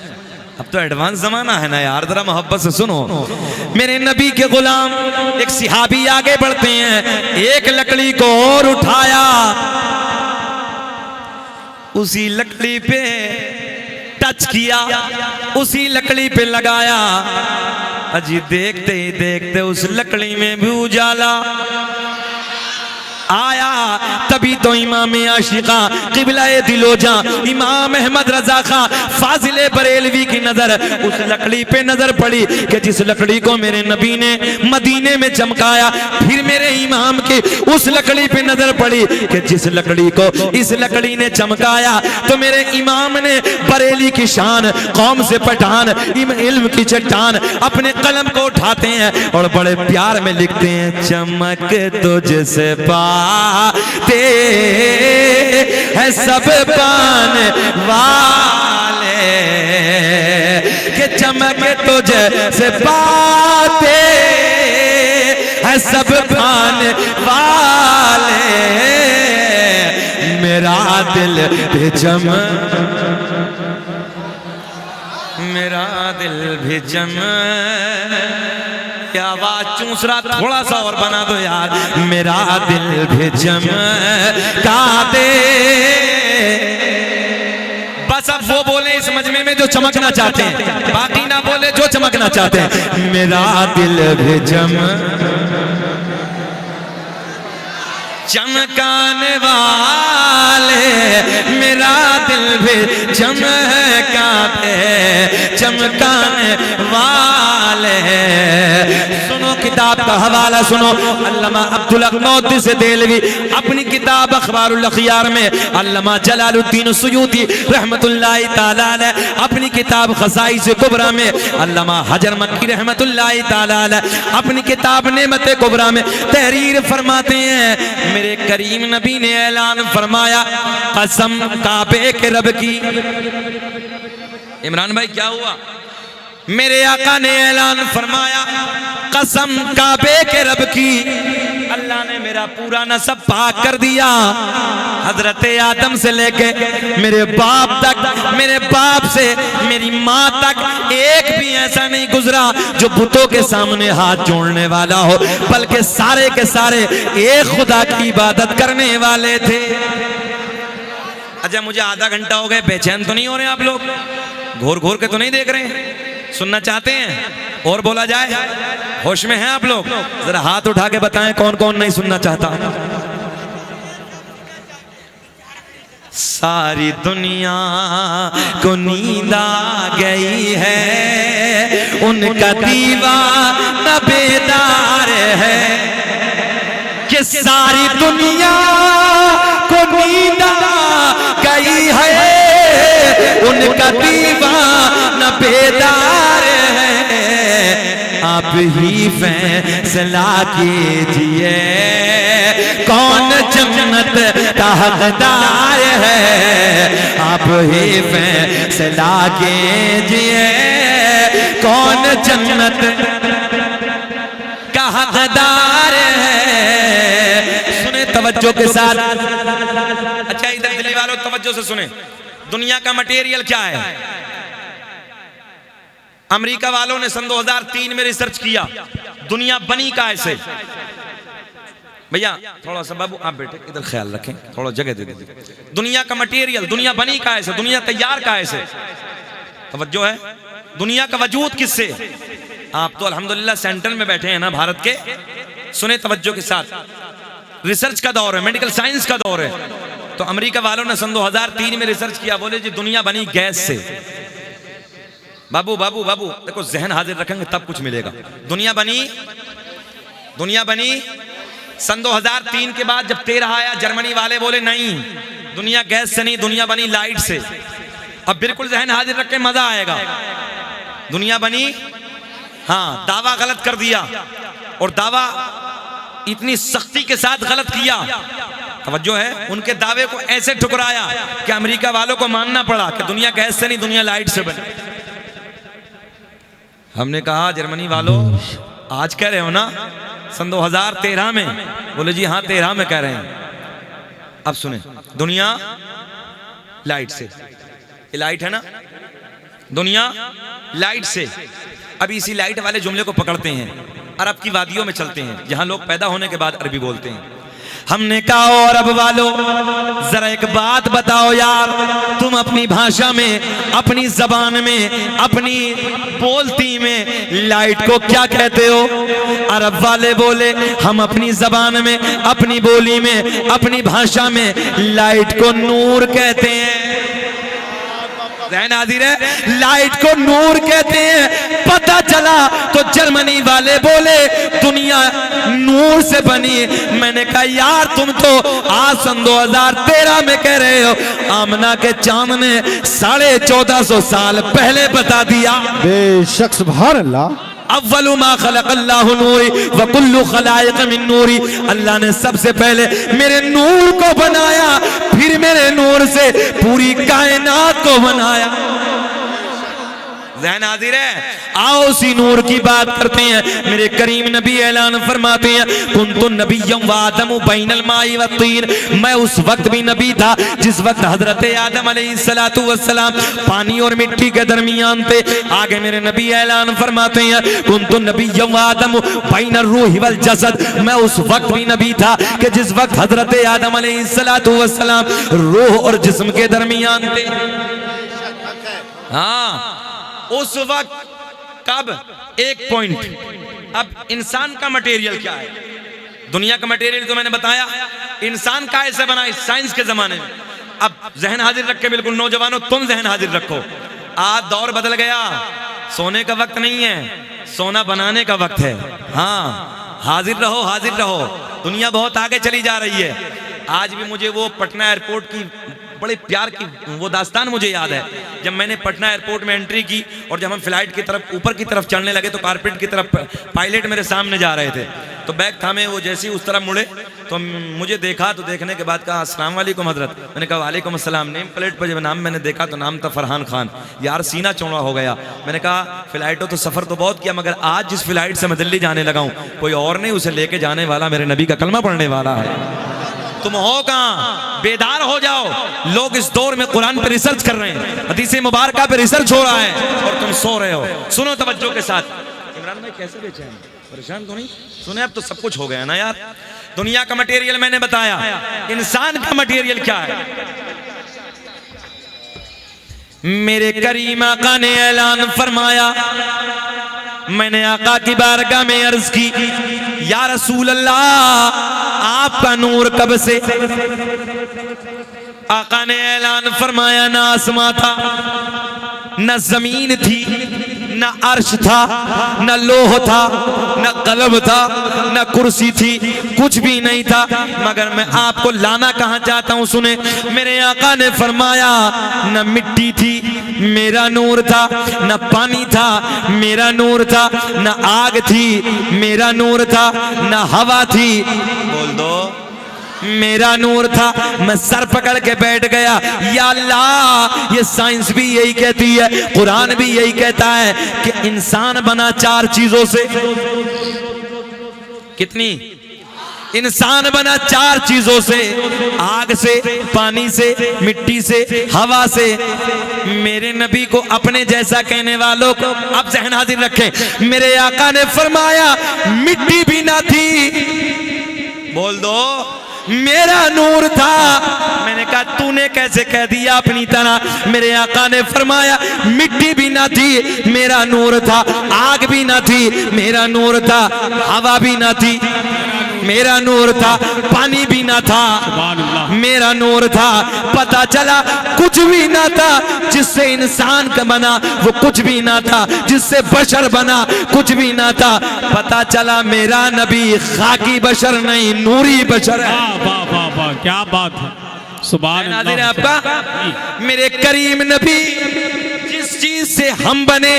अब तो एडवांस जमाना है ना यार, जरा मोहब्बत से सुनो। मेरे नबी के गुलाम एक सिहाबी आगे बढ़ते हैं, एक लकड़ी को और उठाया, उसी लकड़ी पे टच किया, उसी लकड़ी पे लगाया। अजी देखते ही देखते उस लकड़ी में भी उजाला आया। तभी तो इमाम आशिका क़िबला-ए दिलोजा इमाम अहमद रजा खां फाजिले बरेलवी की नजर उस लकड़ी पे नजर पड़ी कि जिस लकड़ी को मेरे नबी ने मदीने में चमकाया। फिर मेरे इमाम की उस लकड़ी पे नजर पड़ी कि जिस लकड़ी को इस लकड़ी ने चमकाया। तो मेरे इमाम ने बरेली की शान, कौम से पठान, इल्म की चट्टान, अपने कलम को उठाते हैं और बड़े प्यार में लिखते हैं, चमक तुझसे पाते है सब पाने वाले, के चमक तुझसे पाते है सब पाने वाले। मेरा दिल भी मेरा दिल भी क्या आवाज चूस रहा, थोड़ा सा और बना दो यार। मेरा दिल भी का दे, बस अब वो बोले इस मजमे में जो चमकना चाहते हैं, बाकी ना बोले जो चमकना चाहते हैं। मेरा दिल भी चमकाने वाले, मेरा दिल भी चमकाने वाले। सुनो किताब का हवाला सुनो, अल्लामा अब्दुल अक़मौदी से देलवी अपनी किताब अख़बारुल अख़यार में, अल्लामा जलालुद्दीन सुयूती रहमतुल्लाहि ताला अलैह अपनी किताब ख़साइस कुबरा में, अल्लामा हजर मक्की रहमतुल्लाहि ताला अलैह अपनी किताब नेमत कुबरा में तहरीर फरमाते हैं, मेरे करीम नबी ने ऐलान फरमाया, कसम काबे के रब की। इमरान भाई क्या हुआ? मेरे आका ने ऐलान फरमाया, कसम काबे के रब की, अल्लाह ने मेरा पूरा नसब पाक कर दिया। हजरत आदम से लेके मेरे बाप तक, मेरे बाप से मेरी माँ तक एक भी ऐसा नहीं गुजरा जो बुतों के सामने हाथ जोड़ने वाला हो, बल्कि सारे के सारे एक खुदा की इबादत करने वाले थे। अच्छा मुझे आधा घंटा हो गए, बेचैन तो नहीं हो रहे आप लोग? घोर घोर के तो नहीं देख रहे हैं? सुनना चाहते हैं और बोला जाए? होश में हैं आप लोग? जरा हाथ उठा के बताएं कौन कौन नहीं सुनना चाहता। सारी दुनिया को नींद आ गई है, उनका दीवाना बेदार है कि सारी दुनिया को नींद आ गई है, उनका दीवाना बेदार है। आप ही फैसला कीजिए कौन जन्नत का हकदार है, आप ही फैसला कीजिए कौन जन्नत का हकदार है। सुने तवज्जो के साथ, अच्छा इधर दिल्ली वालों तवज्जो से सुने। दुनिया का मटेरियल क्या है? अमेरिका वालों ने सन 2003 में रिसर्च किया दुनिया बनी का ऐसे। भैया थोड़ा सा बाबू आप बेटे इधर ख्याल रखें, थोड़ा जगह दे दीजिए। दुनिया का मटेरियल, दुनिया बनी का ऐसे, दुनिया तैयार का ऐसे। तवज्जो है, दुनिया का वजूद किससे? आप तो अल्हम्दुलिल्लाह सेंटर में बैठे हैं ना भारत के। सुने तवज्जो के साथ, रिसर्च का दौर है, मेडिकल साइंस का दौर है। तो अमेरिका वालों ने सन 2003 में रिसर्च किया, बोले जी दुनिया बनी गैस से। बाबू बाबू बाबू देखो, जहन हाजिर रखेंगे तब कुछ मिलेगा। दुनिया बनी सन 2003 के बाद जब 13 आया, जर्मनी वाले बोले नहीं दुनिया गैस से नहीं, दुनिया बनी लाइट से। अब बिल्कुल जहन हाजिर रख के मजा आएगा। दुनिया बनी, हाँ दावा गलत कर दिया, और दावा इतनी सख्ती के साथ गलत किया, तवज्जो है, उनके दावे को ऐसे ठुकराया कि अमेरिका वालों को मानना पड़ा कि दुनिया गैस से नहीं, दुनिया लाइट से बनी। हमने कहा जर्मनी वालों आज कह रहे हो ना सन 2013 में? बोले जी हाँ 13 में कह रहे हैं। अब सुने, दुनिया लाइट से, ये लाइट है ना, दुनिया लाइट से। अब इसी लाइट वाले जुमले को पकड़ते हैं, अरब की वादियों में चलते हैं जहां लोग पैदा होने के बाद अरबी बोलते हैं। हमने कहा और अरब वालों जरा एक बात बताओ यार, तुम अपनी भाषा में, अपनी जबान में, अपनी बोलती में लाइट को क्या कहते हो? अरब वाले बोले हम अपनी जबान में, अपनी बोली में, अपनी भाषा में लाइट को नूर कहते हैं। हाजिर है, लाइट को नूर कहते हैं। पता चला तो जर्मनी वाले बोले दुनिया नूर से बनी। मैंने कहा यार तुम तो आज सन 2013 में कह रहे हो, आमना के चांद ने 1450 साल पहले बता दिया। बेशक सुभान अल्लाह। अव्वलु मा खलक़ल्लाहु नूरी व कुल्लु खलाइक़ मिन नूरी। अल्लाह ने सबसे पहले मेरे नूर को बनाया, फिर मेरे नूर से पूरी कायनात को बनाया। ज़हन हाजिर है, आओ उसी नूर की बात करते हैं। मेरे करीम नबी ऐलान फरमाते हैं कुन्तु नबिय्यम व आदमु बैनल माई व तीन। मैं उस वक्त भी नबी था जिस वक्त हजरत आदम अलैहिस्सलातु वस्सलाम पानी और मिट्टी के दरमियान थे। आगे मेरे नबी ऐलान फरमाते हैं कुन्तु नबिय्यम व आदमु बैनर रूहि वल जसद। मैं उस वक्त भी नबी था कि जिस वक्त हजरत आदम अलैहिस्सलातु वस्सलाम रूह और जिस्म के दरमियान थे। हाँ उस वक्त, कब? एक पॉइंट। अब इंसान का मटेरियल क्या है? दुनिया का मटेरियल तो मैंने बताया, इंसान का ऐसे बना इस साइंस के जमाने में। अब जहन हाजिर रख के, बिल्कुल नौजवानों तुम जहन हाजिर रखो, आज दौर बदल गया, सोने का वक्त नहीं है, सोना बनाने का वक्त है। हाँ हाजिर रहो, हाजिर रहो, दुनिया बहुत आगे चली जा रही है। आज भी मुझे वो पटना एयरपोर्ट की बड़े प्यार की वो दास्तान मुझे याद है। जब मैंने पटना एयरपोर्ट में एंट्री की और जब हम फ्लाइट की तरफ ऊपर की तरफ चढ़ने लगे तो कारपेट की तरफ पायलट मेरे सामने जा रहे थे, तो बैग थामे वो जैसे ही उस तरफ मुड़े तो मुझे देखा, तो देखने के बाद कहा अस्सलाम वालेकुम हजरत। मैंने कहा वालेकुम अस्सलाम। नेम प्लेट पर जब नाम मैंने देखा तो नाम था फरहान खान। यार सीना चौड़ा हो गया। मैंने कहा फ्लाइटों तो सफ़र तो बहुत किया, मगर आज जिस फ्लाइट से मैं दिल्ली जाने लगा हूँ कोई और नहीं उसे लेके जाने वाला, मेरे नबी का कलमा पढ़ने वाला है। तुम हो कहाँ? बेदार हो जाओ। लोग इस दौर में कुरान पे रिसर्च कर रहे हैं, हदीस मुबारका पे रिसर्च हो रहा है और तुम सो रहे हो। सुनो तवज्जो के साथ। इमरान भाई कैसे बेचैन, परेशान तो नहीं? सुने अब तो सब कुछ हो गया ना यार। दुनिया का मटेरियल मैंने बताया, इंसान का मटेरियल क्या है? मेरे करीम आका ने ऐलान फरमाया, मैंने आका की बारगाह में अर्ज की या रसूल अल्लाह आपका नूर कब से? आका ने ऐलान फरमाया, ना आसमां था, न जमीन थी, न अर्श था, न लोह था, न कलम था, न कुर्सी थी, कुछ भी नहीं था। मगर मैं आपको लाना कहाँ चाहता हूँ, सुने। मेरे आका ने फरमाया, न मिट्टी थी, मेरा नूर था, न पानी था, मेरा नूर था, न आग थी, मेरा नूर था, न हवा थी, बोल दो, मेरा नूर था। मैं सर पकड़ के बैठ गया, या अल्लाह, ये साइंस भी यही कहती है, कुरान भी यही कहता है कि इंसान बना 4 चीजों से। कितनी? इंसान बना 4 चीजों से, आग से, पानी से, मिट्टी से, हवा से। मेरे नबी को अपने जैसा कहने वालों को अब ज़हन हाजिर रखें। मेरे आका ने फरमाया, मिट्टी भी ना थी, बोल दो, मेरा नूर था। मैंने कहा, तूने कैसे कह दिया अपनी तरह? मेरे आका ने फरमाया, मिट्टी भी ना थी, मेरा नूर था, आग भी ना थी, मेरा नूर था, हवा भी ना थी, मेरा नूर था, पानी भी ना था, मेरा नूर था। पता चला कुछ भी ना था, जिससे इंसान का बना वो कुछ भी ना था, जिससे बशर बना कुछ भी ना था। पता चला मेरा नबी खाकी बशर नहीं, नूरी बशर है। वाह वाह वाह, क्या बात है, सुभान अल्लाह। आपका मेरे करीम नबी, जिस चीज से हम बने,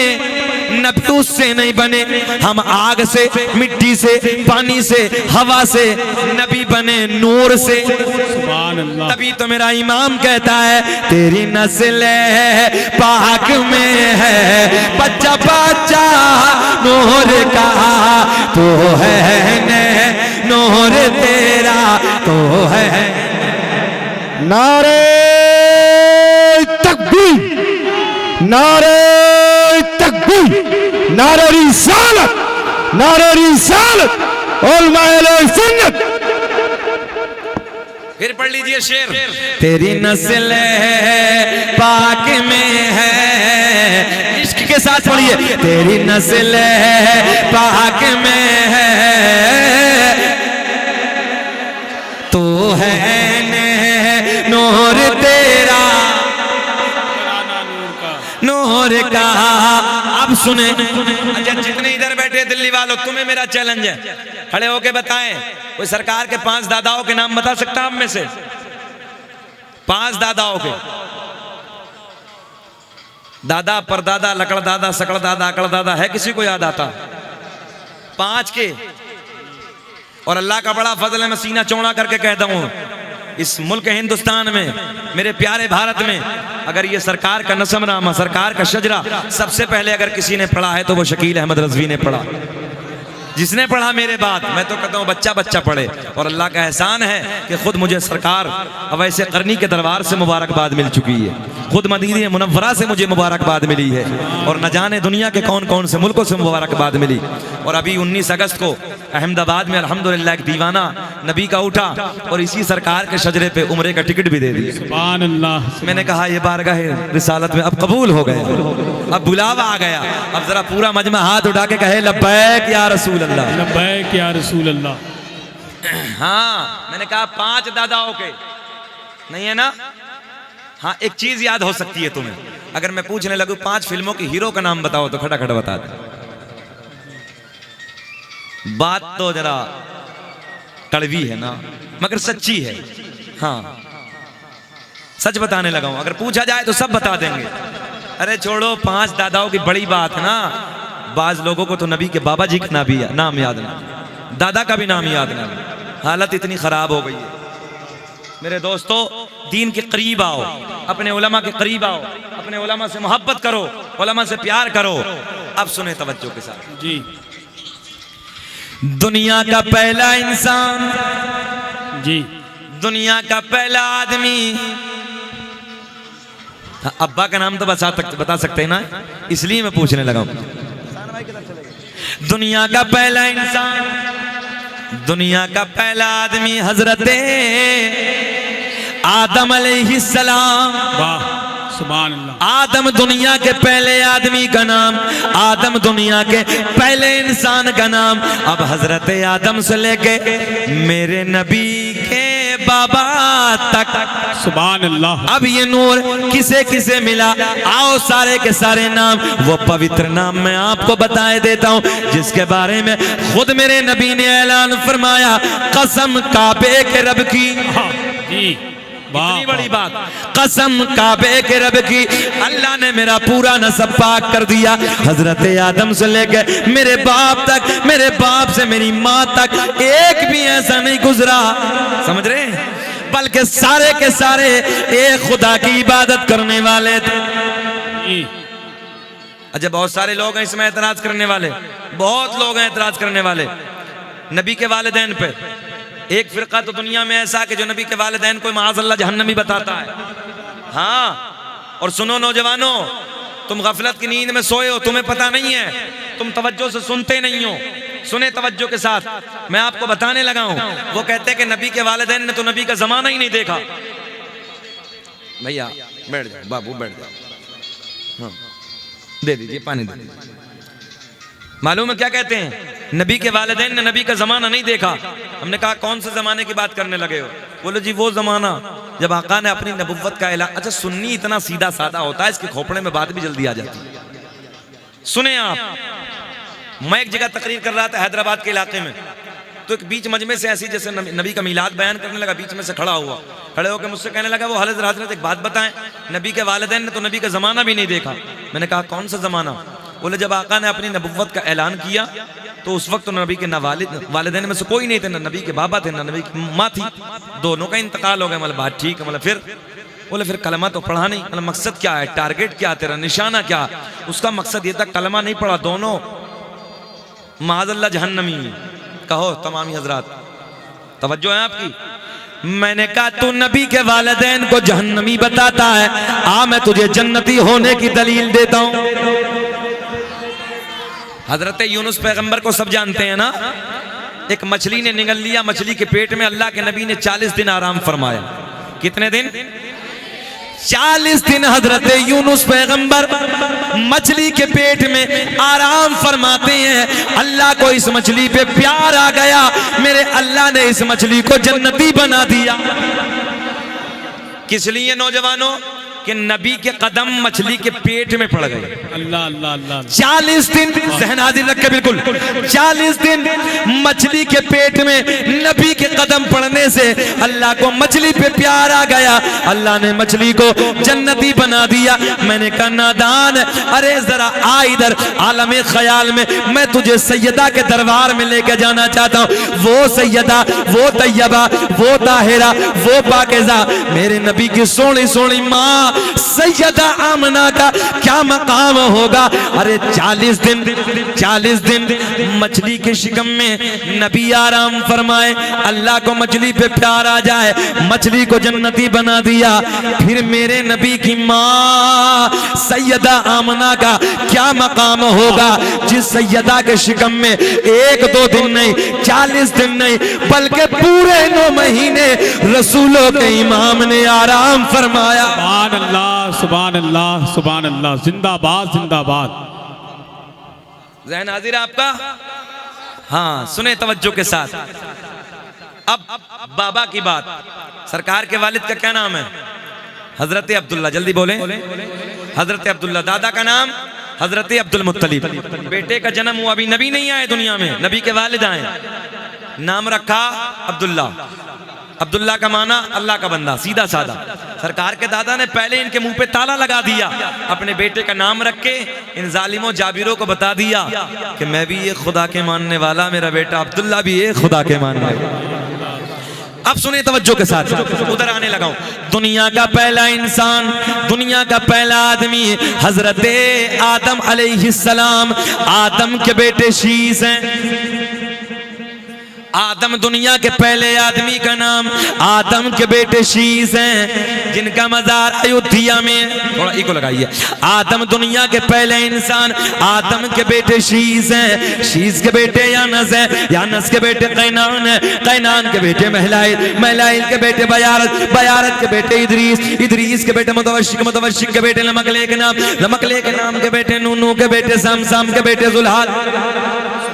नबी उससे नहीं बने। हम आग से, मिट्टी से, पानी से, हवा से, नबी बने नूर से। सुभान अल्लाह। तभी तो मेरा इमाम कहता है, तेरी नस्ल पाक में है, बच्चा बच्चा नूर का तो है, नूर तेरा तो है। नारे तकबीर, नारे तकबीर, नारे रिसालत, नारे रिसालत, उलमाए सुन्नत। फिर पढ़ लीजिए शेर, तेरी नस्ल पाक में है, इश्क के साथ पढ़िए, तेरी नस्ल पाक में है, तो है नूर तेरा, नूर का। अब सुने, अच्छा जितने इधर बैठे दिल्ली वालों, तुम्हें मेरा चैलेंज है, खड़े होके बताएं, कोई सरकार के 5 दादाओं के नाम बता सकता आप में से? 5 दादाओं के, दादा, परदादा, लकड़ दादा, सकड़ दादा, अकड़ दादा, है किसी को याद आता? 5 के। और अल्लाह का बड़ा फजल है, मैं सीना चौड़ा करके कहता हूं, इस मुल्क हिंदुस्तान में, मेरे प्यारे भारत में, अगर ये सरकार का नस्मनामा, सरकार का शजरा सबसे पहले अगर किसी ने पढ़ा है तो वो शकील अहमद रज़वी ने पढ़ा। जिसने पढ़ा मेरे बाद, मैं तो कहता हूँ बच्चा बच्चा पढ़े। और अल्लाह का एहसान है कि खुद मुझे सरकार अवैसे करनी के दरबार से मुबारकबाद मिल चुकी है, खुद मदीने मुनव्वरा से मुझे मुबारकबाद मिली है, और न जाने दुनिया के कौन कौन से मुल्कों से मुबारकबाद मिली। और अभी 19 अगस्त को अहमदाबाद में अल्हम्दुलिल्लाह एक दीवाना नबी का उठा और इसी सरकार के शजरे पे उम्रे का टिकट भी दे दिया। सुभान अल्लाह। मैंने कहा ये बारगाह रिसालत में अब कबूल हो गया, अब बुलावा आ गया, अब जरा पूरा मजमा हाथ उठा के कहे लब्बैक या रसूल अल्लाह, लब्बैक या रसूल अल्लाह। हाँ, मैंने कहा 5 दादाओं के नहीं है ना। हाँ, एक चीज याद हो सकती है तुम्हें, अगर मैं पूछने लगूं 5 फिल्मों के हीरो का नाम बताओ तो खटाखट बता दे। बात तो जरा कड़वी है ना, मगर सच्ची है। हाँ, सच बताने लगा हूं, अगर पूछा जाए तो सब बता देंगे। अरे छोड़ो, 5 दादाओं की बड़ी बात है ना। बाज लोगों को तो नबी के बाबा जी का नाम याद नहीं, दादा का भी नाम याद नहीं। हालत इतनी खराब हो गई है। मेरे दोस्तों, दीन के करीब आओ, अपने उलमा के करीब आओ, अपने उलमा से मोहब्बत करो, उलमा से प्यार करो। अब सुने तवज्जो के साथ जी। दुनिया का पहला इंसान, जी, दुनिया का पहला आदमी, अब्बा का नाम तो बता सकते हैं ना, इसलिए मैं पूछने लगा हूं। दुनिया का पहला इंसान, दुनिया का पहला आदमी हजरत आदम अलैहिस्सलाम। वाह, सुभान अल्लाह। आदम दुनिया के पहले आदमी का नाम, आदम दुनिया के पहले इंसान का नाम। अब हजरत आदम से लेके मेरे नबी के बाबा तक। सुभान अल्लाह। अब ये नूर किसे किसे मिला, आओ सारे के सारे नाम, वो पवित्र नाम मैं आपको बताए देता हूँ, जिसके बारे में खुद मेरे नबी ने ऐलान फरमाया, कसम काबे के रब की। हाँ, जी, इतनी बड़ी बात, कसम काबे के रब की, अल्लाह ने मेरा पूरा नसब पाक कर दिया। हजरत आदम से लेकर मेरे बाप तक, मेरे बाप से मेरी माँ तक एक भी ऐसा नहीं गुजरा, समझ रहे हैं, बल्कि सारे के सारे एक खुदा की इबादत करने वाले थे। अच्छा, बहुत सारे लोग हैं इसमें एतराज करने वाले, बहुत लोग हैं एतराज करने वाले नबी के वालिदैन पे। एक फिरका तो दुनिया में ऐसा कि जो नबी के वालिदैन को माअज़ल्लाह जहन्नमी बताता है। हाँ, और सुनो नौजवानों, तुम गफलत की नींद में सोए हो, तुम्हें पता नहीं है, तुम तवज्जो से सुनते नहीं हो। सुने तवज्जो के साथ, मैं आपको बताने लगा हूं। वो कहते हैं कि नबी के वालिदैन ने तो नबी का जमाना ही नहीं देखा। भैया बैठ जाओ, बाबू बैठ जाओ, हाँ दे दीजिए, पानी दे दीजिए। मालूम है क्या कहते हैं, नबी के वालिदैन ने नबी का जमाना नहीं देखा। हमने कहा कौन से जमाने की बात करने लगे हो? बोले जी वो जमाना जब आका ने अपनी नबुव्वत का ऐलान। अच्छा, सुन्नी इतना सीधा साधा होता है, इसके खोपड़े में बात भी जल्दी आ जाती है। सुने आप, मैं एक जगह तकरीर कर रहा था हैदराबाद के इलाके में, तो एक बीच मजमे से ऐसी जैसे नबी का मिलाद बयान करने लगा, बीच में से खड़ा हुआ, खड़े होकर मुझसे कहने लगा, वो हज़रत एक बात बताएं, नबी के वालिदैन ने तो नबी का जमाना भी नहीं देखा। मैंने कहा कौन सा जमाना? बोले जब आका ने अपनी नबुव्वत का ऐलान किया तो उस वक्त तो नबी के वालिदैन में से कोई नहीं थे, ना नबी के बाबा थे, ना नबी की माँ थी, दोनों का इंतकाल हो गया। मतलब बात ठीक है, मतलब फिर बोले फिर कलमा तो पढ़ा नहीं, मतलब मकसद क्या है, टारगेट क्या, तेरा निशाना क्या? उसका मकसद ये था कलमा नहीं पढ़ा, दोनों माअज़ल्लाह जहन्नमी। कहो तमामी हजरात, तवज्जो है आपकी। मैंने कहा तू नबी के वालिदैन को जहन्नमी बताता है, आ मैं तुझे जन्नती होने की दलील देता हूं। हजरत यूनुस पैगंबर को सब जानते हैं ना, एक मछली ने निगल लिया, मछली के पेट में अल्लाह के नबी ने 40 दिन आराम फरमाया। कितने दिन? 40 दिन हजरत यूनुस पैगंबर मछली के पेट में आराम फरमाते हैं। अल्लाह को इस मछली पे प्यार आ गया, मेरे अल्लाह ने इस मछली को जन्नती बना दिया। किस लिए नौजवानों? कि नबी के कदम मछली के पेट में पड़ गए। अल्लाह अल्लाह अल्लाह। 40 दिन, ज़हन हाजिर रखे बिल्कुल, 40 दिन मछली के पेट में नबी के कदम पड़ने से अल्लाह को मछली पे प्यार आ गया, अल्लाह ने मछली को जन्नती बना दिया। मैंने कहा नादान, अरे जरा आ इधर आलमे ख्याल में, मैं तुझे सैयदा के दरबार में लेके जाना चाहता हूँ। वो सैयदा, वो तैयबा, वो ताहिरा, वो पाकिज़ा, मेरे नबी की सोनी सोनी माँ सैयदा आमना का क्या मकाम होगा। अरे 40 दिन मछली के शिकम में नबी आराम फरमाए, अल्लाह को मछली पे प्यार आ जाए, मछली को जन्नती बना दिया। फिर मेरे नबी की माँ सैयदा आमना का क्या मकाम होगा, जिस सैयदा के शिकम में 1-2 दिन नहीं, 40 दिन नहीं, बल्कि पूरे 9 महीने रसूलों के इमाम ने आराम फरमाया। अल्लाह, सुभान अल्लाह, सुभान अल्लाह, जिंदाबाद जिंदाबाद। ज़हन हाजिर है आपका? हाँ, सुने तवज्जो के साथ। अब बाबा की बात, सरकार के वालिद का क्या नाम है? हजरत अब्दुल्ला, जल्दी बोले। हजरत अब्दुल्ला। दादा का नाम हजरत अब्दुल मुत्तलिब। बेटे का जन्म हुआ, अभी नबी नहीं आए दुनिया में, नबी के वालिद आए, नाम रखा अब्दुल्ला। अब्दुल्ला का माना अल्लाह का बंदा, सीधा साधा। सरकार के दादा ने पहले इनके मुंह पे ताला लगा दिया, अपने बेटे का नाम रख के इन जालिमों जाबिरों को बता दिया कि मैं भी ये खुदा के मानने वाला, मेरा बेटा अब्दुल्ला भी ये खुदा के मानने वाला। अब सुने तवज्जो के साथ, उधर आने लगा हूं। दुनिया का पहला इंसान, दुनिया का पहला आदमी हजरत आदम अलैहिस्सलाम, आदम के बेटे शीश हैं। आदम दुनिया के पहले आदमी का नाम आदम के बेटे शीश हैं, जिनका मजार अयोध्या में, थोड़ा इको लगाइए। आदम दुनिया के पहले इंसान, आदम के बेटे शीश हैं, शीश के बेटे यानस हैं, यानस के बेटे कैनान हैं, कैनान के बेटे महलाइल, महलाइल के बेटे बयारत, बयारत के बेटे इदरीस, इदरीस के बेटे मुतवशिक, मुतवशिक के बेटे लमकले के नाम, लमकले के नाम के बेटे नूनू के बेटे साम, साम के बेटे जुल्हाल।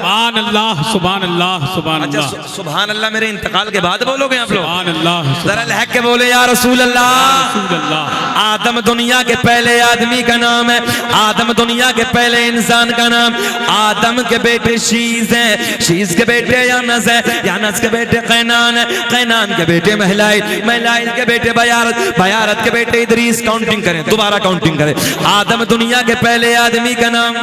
सुभान अल्लाह सुभान अल्लाह सुभान अच्छा अल्लाह सुभान अल्लाह मेरे इंतकाल के बाद बोलोगे आप लोग? सुभान अल्लाह जरा लहक के बोले या रसूल अल्लाह। रसूल अल्लाह। आदम दुनिया के पहले आदमी का नाम है, आदम दुनिया के पहले इंसान का नाम। आदम के बेटे शीज है, शीज के बेटे यानस है, यानस के बेटे कैनान है, कैनान के बेटे महलाइल, महलाइल के बेटे बयारत, बयारत के बेटे इदरीस। काउंटिंग करें, दोबारा काउंटिंग करें। आदम दुनिया के पहले आदमी का नाम,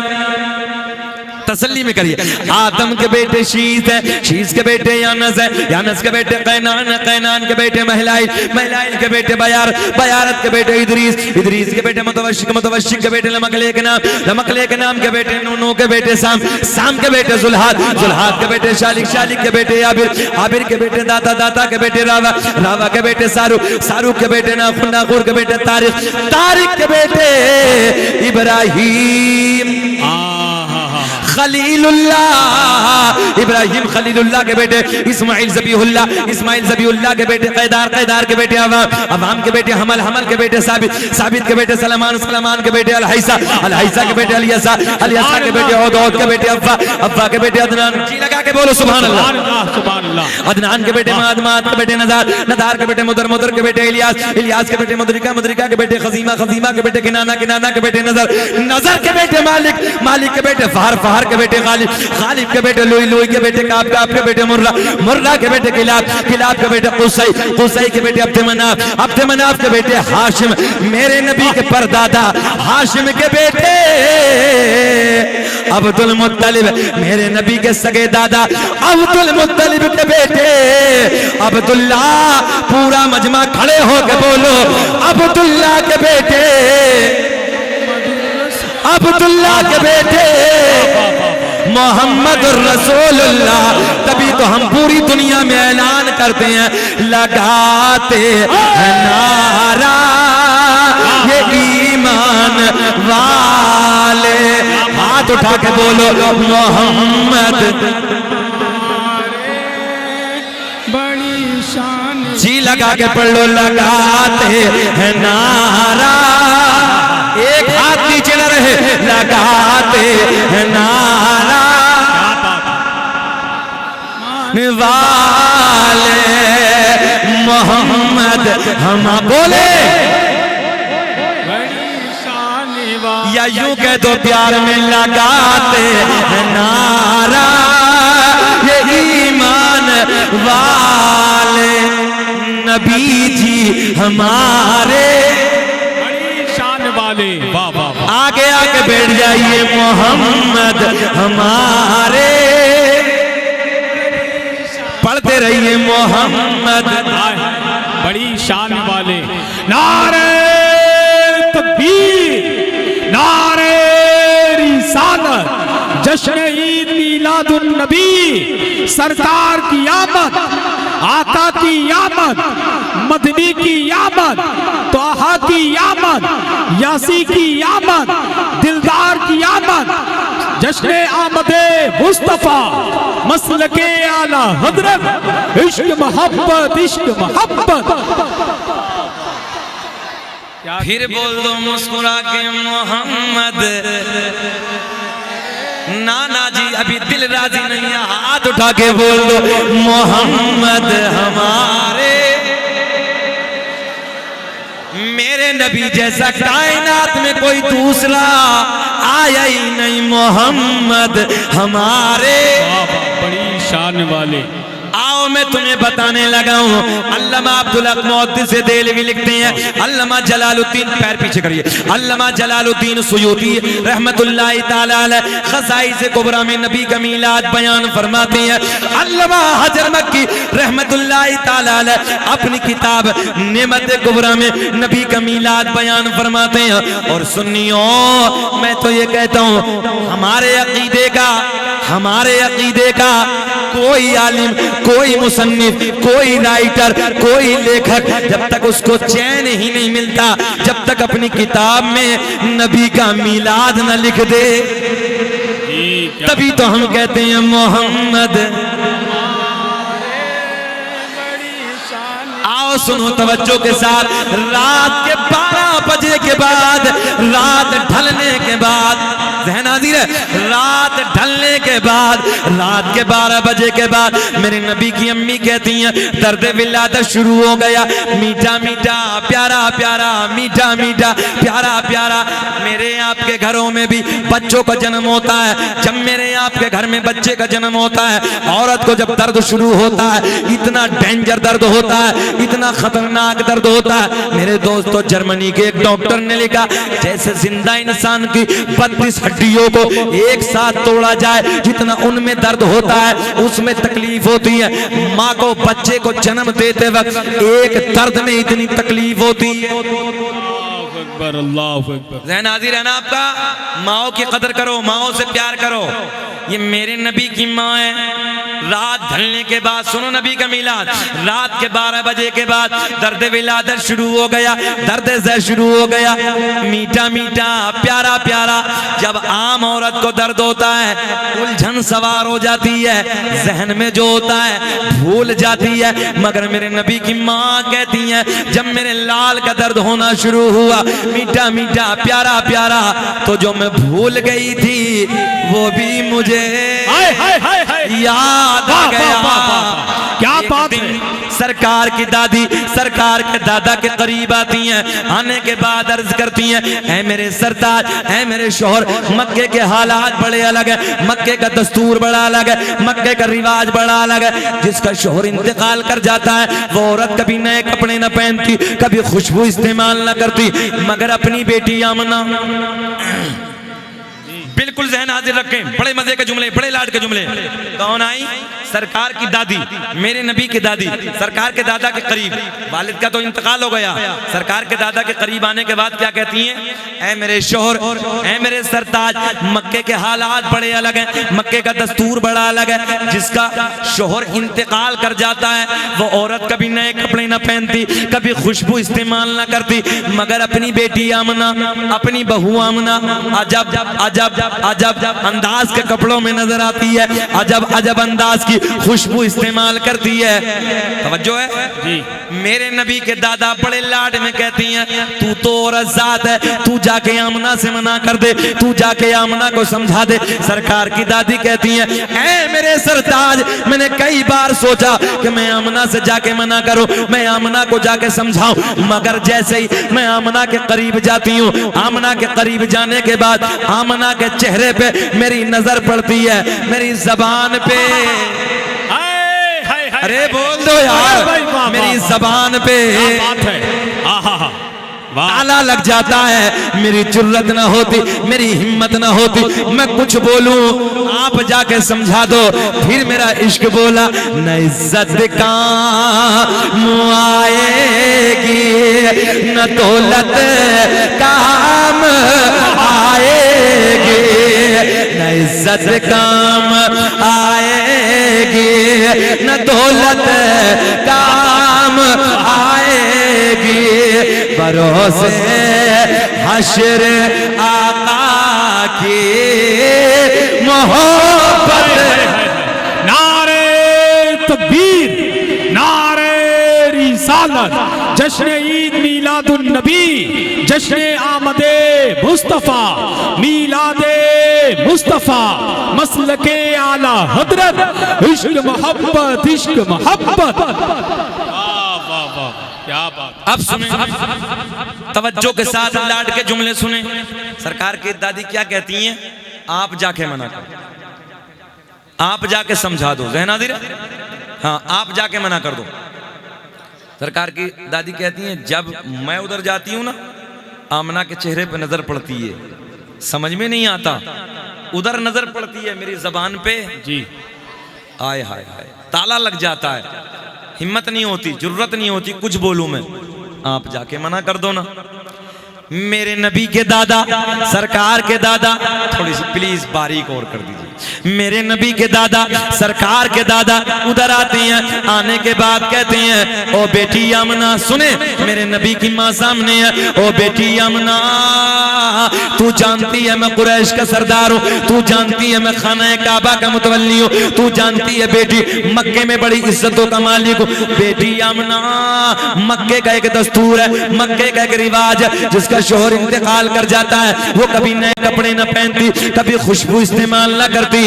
तसल्ली में करिए। आदम के बेटे शीज है, शीज के बेटे यानस है, यानस के बेटे कैनान है, कैनान के बेटे महलाइल, महलाइल के बेटे बयारत, बयारत के बेटे इदरीस, इदरीस के बेटे मुतवशिक, मुतवशिक के बेटे लमकले के नाम, लमकले के नाम के बेटे नूनू के बेटे साम, साम के बेटे जुल्हाद, जुल्हाद के बेटे शालिक, शालिक के बेटे आबिर, आबिर के बेटे दाता, दाता के बेटे रावा, रावा के बेटे सारूक, सारूक के बेटे नाखुर, नाखुर के बेटे तारिक, तारिक के बेटे इब्राहिम, खलीलुल्लाह, इब्राहिम खलीलुल्लाह के बेटे इस्माइल ज़बीहुल्लाह, इस्माइल ज़बीहुल्लाह के बेटे कैदार, कैदार के बेटे अवाम, अवाम के बेटे हमल, हमल के बेटे साबित, साबित के बेटे सलमान, सलमान के बेटे अलहैसा, अलहैसा के बेटे अलियसा, अलियसा के बेटे औद, औद के बेटे अफ़्फ़ा, अफ़्फ़ा के बेटे अदनान। जी लगा के बोलो सुभान अल्लाह सुभान अल्लाह। अदनान के बेटे माद, माद के बेटे नज़ार, नज़ार के बेटे मुदर, मुदर के बेटे इलियास, इलियास के बेटे मुदरिका, मुदरिका के बेटे खज़ीमा, खज़ीमा के बेटे किनाना, किनाना के बेटे नज़र, नज़र के बेटे मालिक, मालिक के बेटे फहर, फहर के बेटे गालिब, गालिब के बेटे लुई, लुई के बेटे काब, काब के बेटे मुर्रा, मुर्रा के बेटे किलाब, किलाब के बेटे कुसै, कुसै के बेटे अब्द मनाफ, अब्द मनाफ के बेटे हाशिम, मेरे नबी के परदादा हाशिम के बेटे अब्दुल मुत्तलिब, मेरे नबी के सगे दादा अब्दुल मुत्तलिब के बेटे अब्दुल्ला। पूरा मजमा खड़े होकर बोलो अब्दुल्ला के बेटे, अब्दुल्ला के बेटे मोहम्मद रसूलुल्लाह। तभी तो हम पूरी दुनिया में ऐलान करते हैं, लगाते हैं नारा ये ईमान वाले। हाथ उठा के बोलो मोहम्मद, बड़ी शान। जी लगा के पढ़ लो, लगाते हैं नारा, एक हाथ नीचे न रहे, लगाते हैं नारा वाले मोहम्मद हम बोले, या यूं कह दो प्यार में लगाते हैं नारा ये ईमान वाले नबी जी हमारे वाले। वाह वाह वाह। आगे आके बैठ जाइए मोहम्मद हमारे, पढ़ते रहिए मोहम्मद। बड़ी शान वाले। नारे तकबीर, नारे रिसालत, जश्न ईद मिलादुन नबी, सरकार की आमद, आका की आमद, मदनी की आमद, तोहा की आमद, यासी की आमद, दिलदार की आमद, जश्न आमदे मुस्तफा, मसलके आला हजरत, इश्क मोहब्बत, इश्क मोहब्बत। फिर बोल दो मुस्कुरा के मोहम्मद। नाना जी अभी दिल राजी नहीं है, हाथ उठा के बोल दो मोहम्मद हमारे। मेरे नबी जैसा कायनात में कोई दूसरा आया ही नहीं, मोहम्मद हमारे। बड़ी शान वाले। आओ मैं तुम्हें बताने लगा हूँ। अल्लामा अब्दुल हक मुहद्दिस देलवी लिखते हैं, अल्लामा जलालुद्दीन, पैर पीछे करिए, अल्लामा जलालुद्दीन सुयूती रहमतुल्लाहि ताला अलैह खसाइस कुबरा में नबी का मीलाद बयान फरमाते हैं। अल्लामा हजर मक्की रहमतुल्लाहि ताला अलैह अपनी किताब नेमत कुबरा में नबी का मीलाद बयान फरमाते हैं। और सुन्नियों, मैं तो ये कहता हूँ हमारे अकीदे का कोई आलिम, कोई मुसन्निफ, कोई राइटर, कोई लेखक जब तक उसको चैन ही नहीं मिलता, जब तक अपनी किताब में नबी का मीलाद न लिख दे, तभी तो हम कहते हैं मोहम्मद। आओ सुनो तवज्जो के साथ, रात के 12 बजे के बाद, रात ढलने के बाद, ज़हन हाज़िर है, रात ढलने के बाद, रात के 12 बजे के बाद मेरे नबी की अम्मी कहती हैं दर्द विलादत शुरू हो गया। मीठा मीठा प्यारा प्यारा, मीठा मीठा प्यारा प्यारा। मेरे आपके घरों में भी बच्चों का जन्म होता है। जब मेरे आपके घर में बच्चे का जन्म होता है, औरत को जब दर्द शुरू होता है, इतना डेंजर दर्द होता है, इतना खतरनाक दर्द होता है। मेरे दोस्तों, जर्मनी के एक डॉक्टर ने लिखा जैसे जिंदा इंसान की 32 हड्डियों को एक साथ तोड़ा जाए, जितना उनमें दर्द होता है उसमें तकलीफ होती है। माँ को बच्चे को जन्म देते वक्त एक दर्द में इतनी तकलीफ होती है। ज़हन हाज़िर है ना आपका? माओ की कदर करो, माओ से प्यार करो। ये मेरे नबी की माँ है। रात ढलने के बाद, सुनो नबी का मिलाद, रात के 12 बजे के बाद दर्द विलादत शुरू हो गया, दर्द ज़ह शुरू हो गया। मीठा मीठा प्यारा प्यारा। जब आम औरत को दर्द होता है, उलझन सवार हो जाती है, जहन में जो होता है भूल जाती है। मगर मेरे नबी की माँ कहती हैं जब मेरे लाल का दर्द होना शुरू हुआ, मीठा मीठा प्यारा प्यारा, तो जो मैं भूल गई थी वो भी मुझे याद आ गया। क्या बात है। सरकार की दादी सरकार के दादा के करीब आती हैं, आने के बाद अर्ज करती हैं, ऐ मेरे सरताज, ऐ मेरे शोहर, मक्के के हालात बड़े अलग है, मक्के का दस्तूर बड़ा अलग है, मक्के का रिवाज बड़ा अलग है। जिसका शोहर इंतकाल कर जाता है वो औरत कभी नए कपड़े न पहनती, कभी खुशबू इस्तेमाल न करती, मगर अपनी बेटी आमना बिल्कुल ज़हन हाजिर रखें। बड़े मजे के जुमले, बड़े लाड के जुमले। कौन आई? सरकार की दादी, मेरे नबी की दादी, सरकार के दादा के करीब। वालिद का तो इंतकाल हो गया, सरकार के दादा के करीब आने के बाद क्या कहती हैं? ऐ मेरे शोहर, ऐ मेरे सरताज, मक्के के हालात बड़े अलग हैं, मक्के का दस्तूर बड़ा अलग है। जिसका शोहर इंतकाल कर जाता है वो औरत कभी नए कपड़े न पहनती, कभी खुशबू इस्तेमाल न करती, मगर अपनी बेटी आमना, अपनी बहू आमना अजब अजब अजब अंदाज के कपड़ों में नजर आती है, अजब अजब अंदाज की खुशबू इस्तेमाल करती है। तवज्जो है जी। मेरे नबी के दादा बड़े लाड में कहती हैं तू तो औरत जात है, तू जाके आमना से मना कर दे, तू जाके आमना को समझा दे। सरकार की दादी कहती हैं ऐ मेरे सरताज, मैंने कई बार सोचा कि मैं आमना से जाके मना करूं, मैं आमना को जाके समझाऊं, मगर जैसे ही मैं आमना के करीब जाती हूँ, आमना के करीब जाने के बाद आमना के चेहरे पे मेरी नजर पड़ती है, मेरी जबान पे, अरे बोल दो यार, मेरी जबान पे ताला लग जाता है। मेरी जुर्रत ना होती, मेरी हिम्मत ना होती, मैं कुछ बोलूं, आप जाके समझा दो। फिर मेरा इश्क बोला न इज्जत काम आएगी, न दौलत काम आएगी, न इज्जत काम आएगी, न दौलत काम आएगी, भरोसे हश्र आका की मोहब्बत। नारे तकबीर, नारे रिसालत, जश्न ईद मीलादुन नबी, जश्न आमदे मुस्तफा, मीलादे मुस्तफा, मसलके आला हजरत, इश्क मोहब्बत, इश्क मोहब्बत। क्या बात। अब सुने, तवज्जो के साथ लाड के जुमले सुने। सरकार की दादी क्या कहती हैं? आप जाके मना करो, आप जाके समझा दो। ज़हन हाज़िर है? हाँ, आप जाके मना कर दो। सरकार की दादी कहती हैं जब मैं उधर जाती हूँ ना, आमना के चेहरे पे नजर पड़ती है, समझ में नहीं आता, उधर नजर पड़ती है मेरी जबान पे जी, आय हाय हाय, ताला लग जाता है, हिम्मत नहीं होती, जुर्रत नहीं होती कुछ बोलूं मैं। आप जाके मना कर दो ना। मेरे नबी के दादा, सरकार के दादा, थोड़ी सी प्लीज बारीक और कर दीजिए। मेरे नबी के दादा, सरकार के दादा उधर आते हैं। आने के बाद कहते हैं, ओ बेटी आमना, सुने मेरे नबी की माँ सामने है। ओ बेटी आमना, तू जानती है मैं कुरैश का सरदार हूँ, तू जानती है मैं खाना काबा का मुतवल्ली हूँ, तू जानती है बेटी मक्के में बड़ी इज्जतों का मालिक हूँ। बेटी आमना, मक्के का एक दस्तूर है, मक्के का एक रिवाज है, जिसका शोहर इंतकाल कर जाता है वो कभी नए कपड़े न पहनती, कभी खुशबू इस्तेमाल न करती।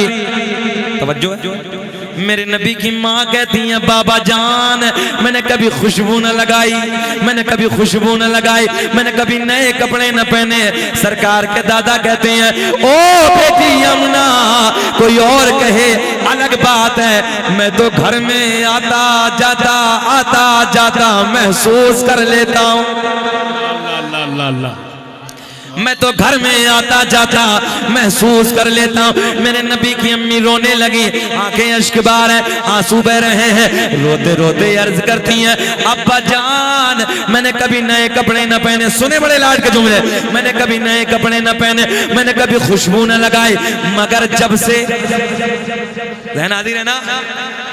तवज्जो है। मेरे नबी की माँ कहती है, बाबा जान मैंने कभी खुशबू न लगाई, मैंने कभी खुशबू न लगाई, मैंने कभी नए कपड़े न पहने। सरकार के दादा कहते हैं, ओ बेटी यमुना, कोई और कहे अलग बात है, मैं तो घर में आता जाता महसूस कर लेता हूँ। मैं तो घर में आता जाता महसूस कर लेता हूँ। मेरे नबी की अम्मी रोने लगी, आंखें अश्कबार हैं, आंसू बह रहे हैं, रोते रोते अर्ज करती हैं, अब्बा जान मैंने कभी नए कपड़े न पहने, सुने बड़े लाड के जुमले, मैंने कभी नए कपड़े न पहने, मैंने कभी खुशबू न लगाई, मगर जब से रहना आदि रहना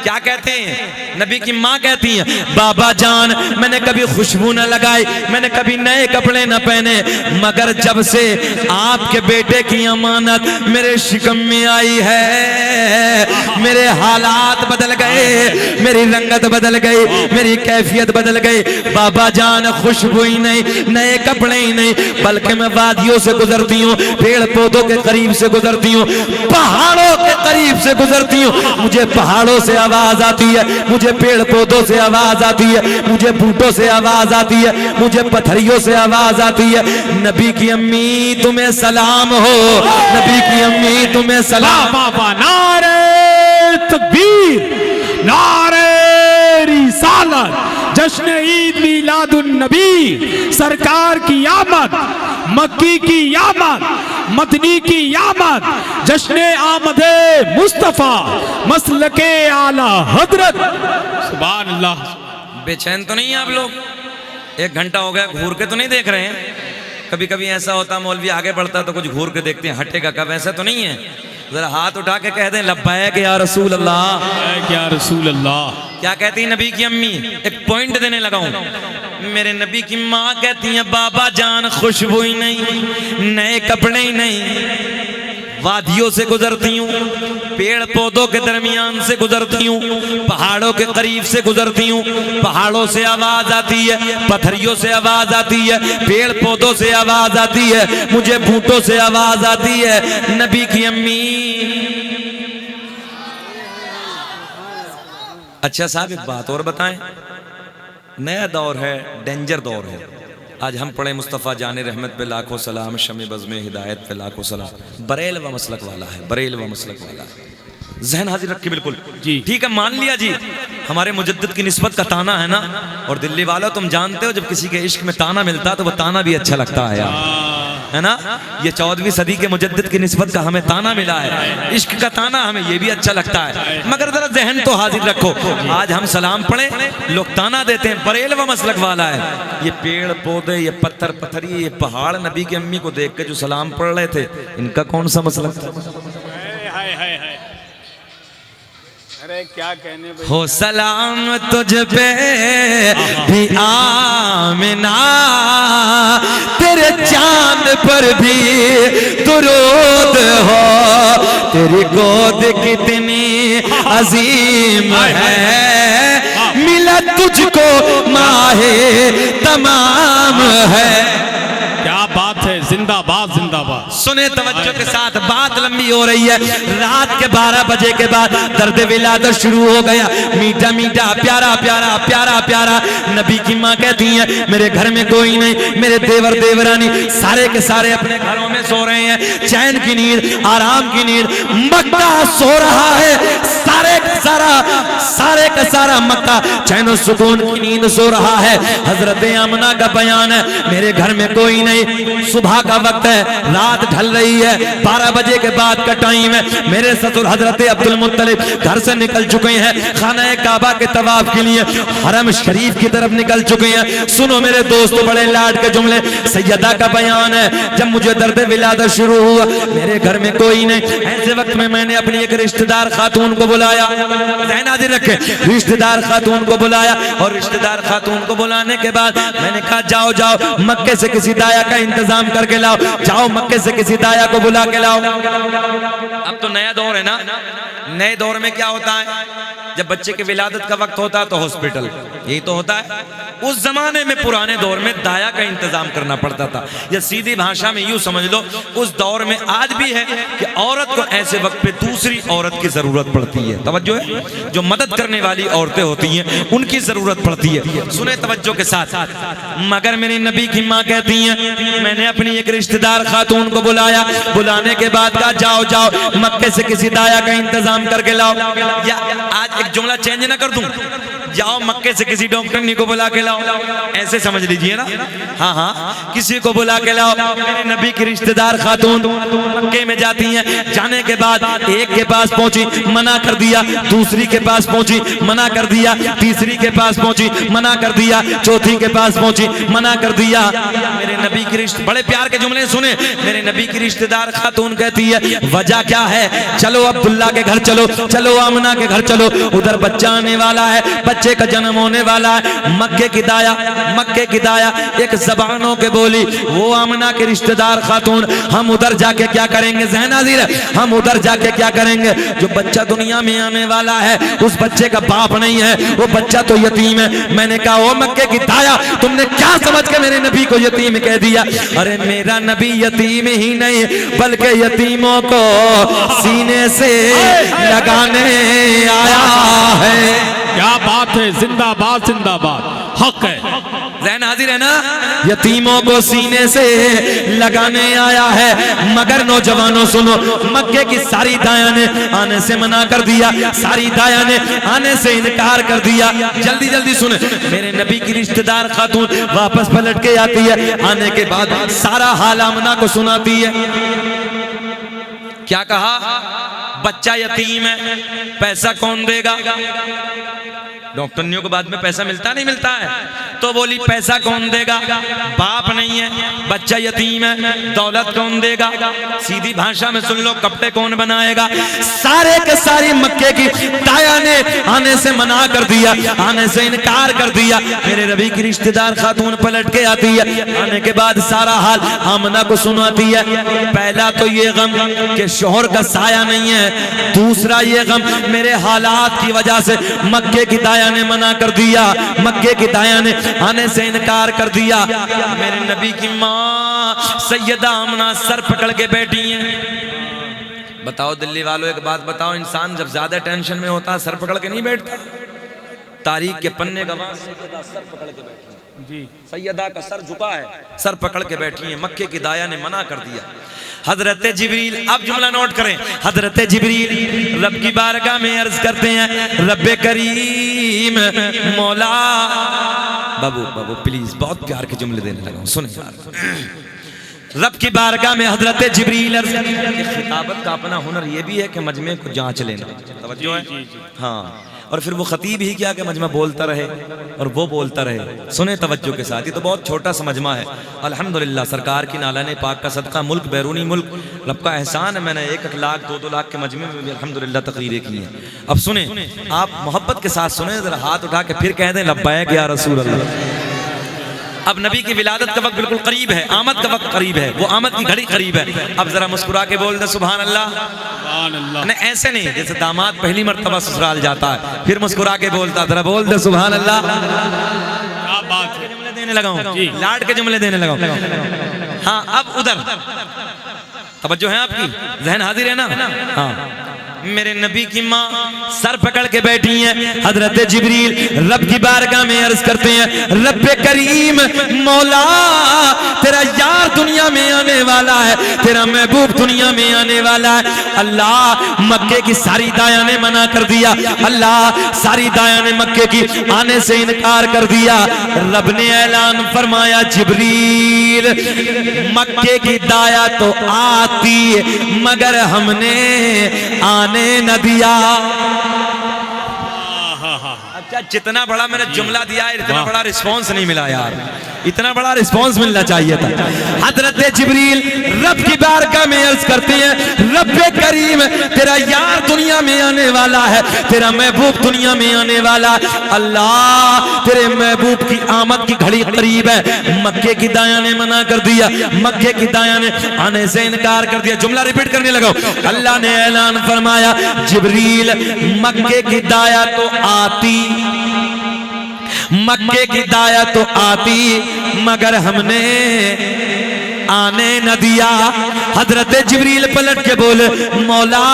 क्या कहते हैं, नबी की माँ कहती है, बाबा जान मैंने कभी खुशबू न लगाई, मैंने कभी नए कपड़े न पहने, मगर जब से आपके बेटे की अमानत मेरे शिकम में आई है, मेरे हालात बदल गए, मेरी रंगत बदल गई, मेरी कैफियत बदल गई। बाबा जान खुशबू ही नहीं, नए कपड़े ही नहीं, बल्कि मैं वादियों से गुजरती हूँ, पेड़ पौधों के करीब से गुजरती हूँ, पहाड़ों के करीब से गुजरती हूँ, मुझे पहाड़ों से आवाज आती है, मुझे पेड़ पौधों से आवाज आती है, मुझे बूटों से आवाज आती है, मुझे पत्थरियों से आवाज आती है, नबी की अम्मी तुम्हें सलाम हो, नबी की अम्मी तुम्हें सलाम। बाबा नारे तकबीर, नारे रिसालत, जश्न ईद मिलादुन नबी, सरकार की आमद, मक्की की आमद, मदनी की आमद, जश्न आमदे मुस्तफा, मसलके आला हजरत। सुभान अल्लाह। बेचैन तो नहीं है आप लोग? एक घंटा हो गया, घूर के तो नहीं देख रहे हैं? कभी कभी ऐसा होता मौलवी आगे बढ़ता तो कुछ घूर के देखते हैं, हटेगा कब, ऐसा तो नहीं है? जरा हाथ उठा के कह दें, लब्बैक या रसूल अल्लाह, या रसूल अल्लाह। क्या कहती नबी की अम्मी? एक पॉइंट देने लगा हूं। मेरे नबी की माँ कहती है, बाबा जान खुशबू ही नहीं, नए कपड़े ही नहीं, वादियों से गुजरती हूँ, पेड़ पौधों के दरमियान से गुजरती हूँ, पहाड़ों के करीब से गुजरती हूँ, पहाड़ों से आवाज आती है, पत्थरियों से आवाज आती है, पेड़ पौधों से आवाज आती है, मुझे बूटों से आवाज आती है। नबी की अम्मी। अच्छा साहब एक बात और बताएं, नया दौर है, डेंजर दौर है। आज हम पढ़े मुस्तफ़ा जाने रहमत पे लाखों सलाम, शमे बज़्मे हिदायत पे लाखों सलाम, बरेल व मसलक वाला है, बरेल व मसलक वाला है। जहन हाजिर रख के बिल्कुल जी ठीक है, मान लिया जी, हमारे मुजद्दिद की निस्बत का ताना है ना। और दिल्ली वालों तुम जानते हो, जब किसी के इश्क में ताना मिलता तो वो ताना भी अच्छा लगता है यार, है ना। ये 14वीं सदी के मुजद्दिद की निस्बत का हमें ताना मिला है, इश्क का ताना, हमें ये भी अच्छा लगता है। मगर जरा जहन तो हाजिर रखो, आज हम सलाम पढ़े, लोग ताना देते हैं, बरेल व मसलक वाला है। ये पेड़ पौधे, ये पत्थर पत्थरी, ये पहाड़, नबी की अम्मी को देख के जो सलाम पढ़ रहे थे, इनका कौन सा मसलक था? अरे क्या कहने भाई। हो सलाम तुझ पे भी आमिना, तेरे चांद पर भी दुरूद हो, तेरी गोद कितनी अजीम है, मिला तुझको माहे तमाम है। क्या बात है, जिंदाबाद जिंदाबाद। सुने तवज्जो के साथ, बात लंबी हो रही है। रात के 12 बजे के बाद दर्द विलादत शुरू हो गया, मीठा मीठा प्यारा प्यारा प्यारा प्यारा। नबी की माँ कहती है, मेरे घर में कोई नहीं, मेरे देवर देवरानी सारे के सारे अपने घरों में सो रहे हैं, चैन की नींद, आराम की नींद। मक्का सो रहा है, सारे का सारा मक्का चैन सुकून की नींद सो रहा है। हजरत आमना का बयान है, मेरे घर में कोई नहीं, सुबह का वक्त है, रात ढल रही है, 12 बजे के बाद का टाइम है। मेरे ससुर हजरत अब्दुल मुत्तलिब घर से निकल चुके हैं, खाना काबा के तवाफ के लिए हरम शरीफ की तरफ निकल चुके हैं। सुनो मेरे दोस्तों, बड़े लाड के जुमले, सैयदा का बयान है, जब मुझे दर्द विलादत शुरू हुआ, मेरे घर में कोई नहीं, ऐसे वक्त में मैंने अपनी एक रिश्तेदार खातून को बुलाया, ज़हन हाजिर रखे, रिश्तेदार खातून को बुलाया, और रिश्तेदार खातून को बुलाने के बाद मैंने कहा जाओ जाओ मक्के से किसी दाया का इंतजाम करके लाओ, जाओ मक्के से किसी दाया को बुला के लाओ। अब तो नया दौर है ना, नए दौर में क्या होता है, जब बच्चे की विलादत का वक्त होता है तो हॉस्पिटल, यही तो होता है। उस जमाने में, पुराने दौर में दाया का इंतजाम करना पड़ता था, या सीधी भाषा में यूं समझ लो, उस दौर में आज भी है कि औरत को ऐसे वक्त पे दूसरी औरत की जरूरत पड़ती है। तवज्जो है, जो मदद करने वाली औरतें होती हैं उनकी जरूरत पड़ती है। सुने तवज्जो के साथ, मगर मेरी नबी की माँ कहती हैं, मैंने अपनी एक रिश्तेदार खातून को बुलाया, बुलाने के बाद कहा जाओ जाओ मक्के से किसी दाया का इंतजाम करके लाओ, या आज एक जुमला चेंज ना कर दूं, जाओ मक्के से किसी डॉक्टरनी को बुला के लाओ, ऐसे समझ लीजिए ना। हाँ हाँ, किसी को बुला के लाओ। मेरे नबी की रिश्तेदार खातून मक्के में जाती हैं, जाने के बाद एक के पास पहुंची, मना कर दिया, दूसरी के पास पहुंची, मना कर दिया, तीसरी के पास पहुंची, मना कर दिया, चौथी के पास पहुंची, मना कर दिया। मेरे नबी की रिश्ते, बड़े प्यार के जुमले सुने, मेरे नबी की रिश्तेदार खातून कहती है वजह क्या है, चलो अब्दुल्ला के घर चलो, चलो आमना के घर चलो, उधर बच्चा आने वाला है, बच्चे का जन्म होने वाला है। मक्के की दाया एक जबानों के बोली, वो आमना के रिश्तेदार खातून, हम उधर जाके क्या करेंगे, ज़हन हाज़िर है, हम उधर जाके क्या करेंगे, जो बच्चा दुनिया में आने वाला है उस बच्चे का बाप नहीं है, वो बच्चा तो यतीम है। मैंने कहा ओ मक्के की दाया, तुमने क्या समझ के मेरे नबी को यतीम कह दिया? अरे मेरा नबी यतीम ही नहीं बल्कि यतीमों को सीने से लगाने आया है। क्या बात है, जिंदाबाद जिंदाबाद, हक है, ज़हन हाजिर है ना। यतीमों को सीने से लगाने आया है। मगर नौजवानों सुनो, मक्के की सारी दाया ने आने से मना कर दिया, सारी दाया ने आने से इनकार कर दिया। जल्दी जल्दी सुने, मेरे नबी की रिश्तेदार खातून वापस पलट के आती है, आने के बाद सारा हाल आमना को सुनाती है। क्या कहा? बच्चा यतीम है, पैसा कौन देगा? डॉक्टरनियों को बाद में पैसा मिलता नहीं मिलता है, तो बोली पैसा कौन देगा? बाप नहीं है, बच्चा यतीम है, दौलत कौन देगा? सीधी भाषा में सुन लो, कपड़े कौन बनाएगा? सारे के सारी मक्के की दाया ने आने से मना कर दिया, आने से इनकार कर दिया। मेरे नबी की रिश्तेदार खातून पलट के आती है, आने के बाद सारा हाल आमना को सुनाती है। पहला तो ये गम कि शोहर का साया नहीं है, दूसरा ये गम मेरे हालात की वजह से मक्के की दाया ने मना कर दिया, मक्के की दाया ने आने से इनकार कर दिया। मेरे नबी की माँ सैयदा आमना सर पकड़ के बैठी हैं। बताओ दिल्ली वालों, एक बात बताओ, इंसान जब ज्यादा टेंशन में होता है सर पकड़ के नहीं बैठता? तारीख के पन्ने का सैयदा सर पकड़ के बैठी जी, सैयदा का सर झुका है, सर पकड़ के बैठी है। मक्के की दाया ने मना कर दिया। हजरत जिब्रील, अब जुमला नोट करें, हजरत जिब्रील रब की बारगाह में अर्ज करते हैं, रब्बे करीम मौला, बाबू बाबू प्लीज, बहुत प्यार के जुमले देने लगा, सुने यार। रब की बारगाह में हजरत जिब्रील अर्ज करते हैं। खिताबत का अपना हुनर ये भी है कि मजमे को जांच लेना, तवज्जो है। हाँ, और फिर वो खतीब ही क्या कि मजमा बोलता रहे और वो बोलता रहे। सुने तवज्जो के साथ, ये तो बहुत छोटा सा मजमा है। अल्हम्दुलिल्लाह सरकार की नालाने पाक का सदका, मुल्क बैरूनी मुल्क रब का एहसान है, मैंने 1 लाख 2-2 लाख के मजमे में भी अल्हम्दुलिल्लाह तकरीरें की हैं। अब सुने, आप मोहब्बत के साथ सुने, जरा हाथ उठा के फिर कह दें लब्बैक या रसूल अल्लाह। अब नबी की विलादत का वक्त बिल्कुल करीब है, आमद का वक्त करीब है, वो आमद की घड़ी करीब है। अब जरा मुस्कुरा के बोल दे सुभान अल्लाह। नहीं ऐसे नहीं, जैसे दामाद पहली मर्तबा ससुराल जाता है फिर मुस्कुरा के बोलता, जरा बोल दे सुभान अल्लाह। क्या बात है, जुमले देने लगा हूं, लाड के जुमले देने लगा हूं। हाँ, अब उधर तवज्जो है आपकी, ज़हन हाजिर है ना? हाँ, मेरे नबी की माँ सर पकड़ के बैठी हैं। हजरत जिब्रील रब की बारगाह में अर्ज करते हैं, रब करीम मौला तेरा यार दुनिया में आने वाला है, तेरा महबूब दुनिया में आने वाला है। अल्लाह मक्के की सारी दाया ने मना कर दिया, अल्लाह सारी दाया ने मक्के की आने से इनकार कर दिया। रब ने ऐलान फरमाया, जिब्रील मक्के की दाया तो आती मगर हमने आने न दिया। अच्छा, जितना बड़ा मैंने जुमला दिया है इतना बड़ा रिस्पांस नहीं मिला यार, इतना बड़ा रिस्पांस मिलना चाहिए था। हजरत जिब्रील रब की बारगाह में अर्ज करते हैं, रब करीम तेरा यार दुनिया में आने वाला है, तेरा महबूब दुनिया में आने वाला है। अल्लाह तेरे महबूब की आमद की घड़ी करीब है। मक्के की दाया ने मना कर दिया, मक्के की दाया ने आने से इनकार कर दिया। जुमला रिपीट करने लगा। अल्लाह ने ऐलान फरमाया, जिब्रील मक्के की दाया तो आती, मक्के की दाया तो आती मगर हमने आने न दिया। हजरत जिब्रील पलट के बोले, मौला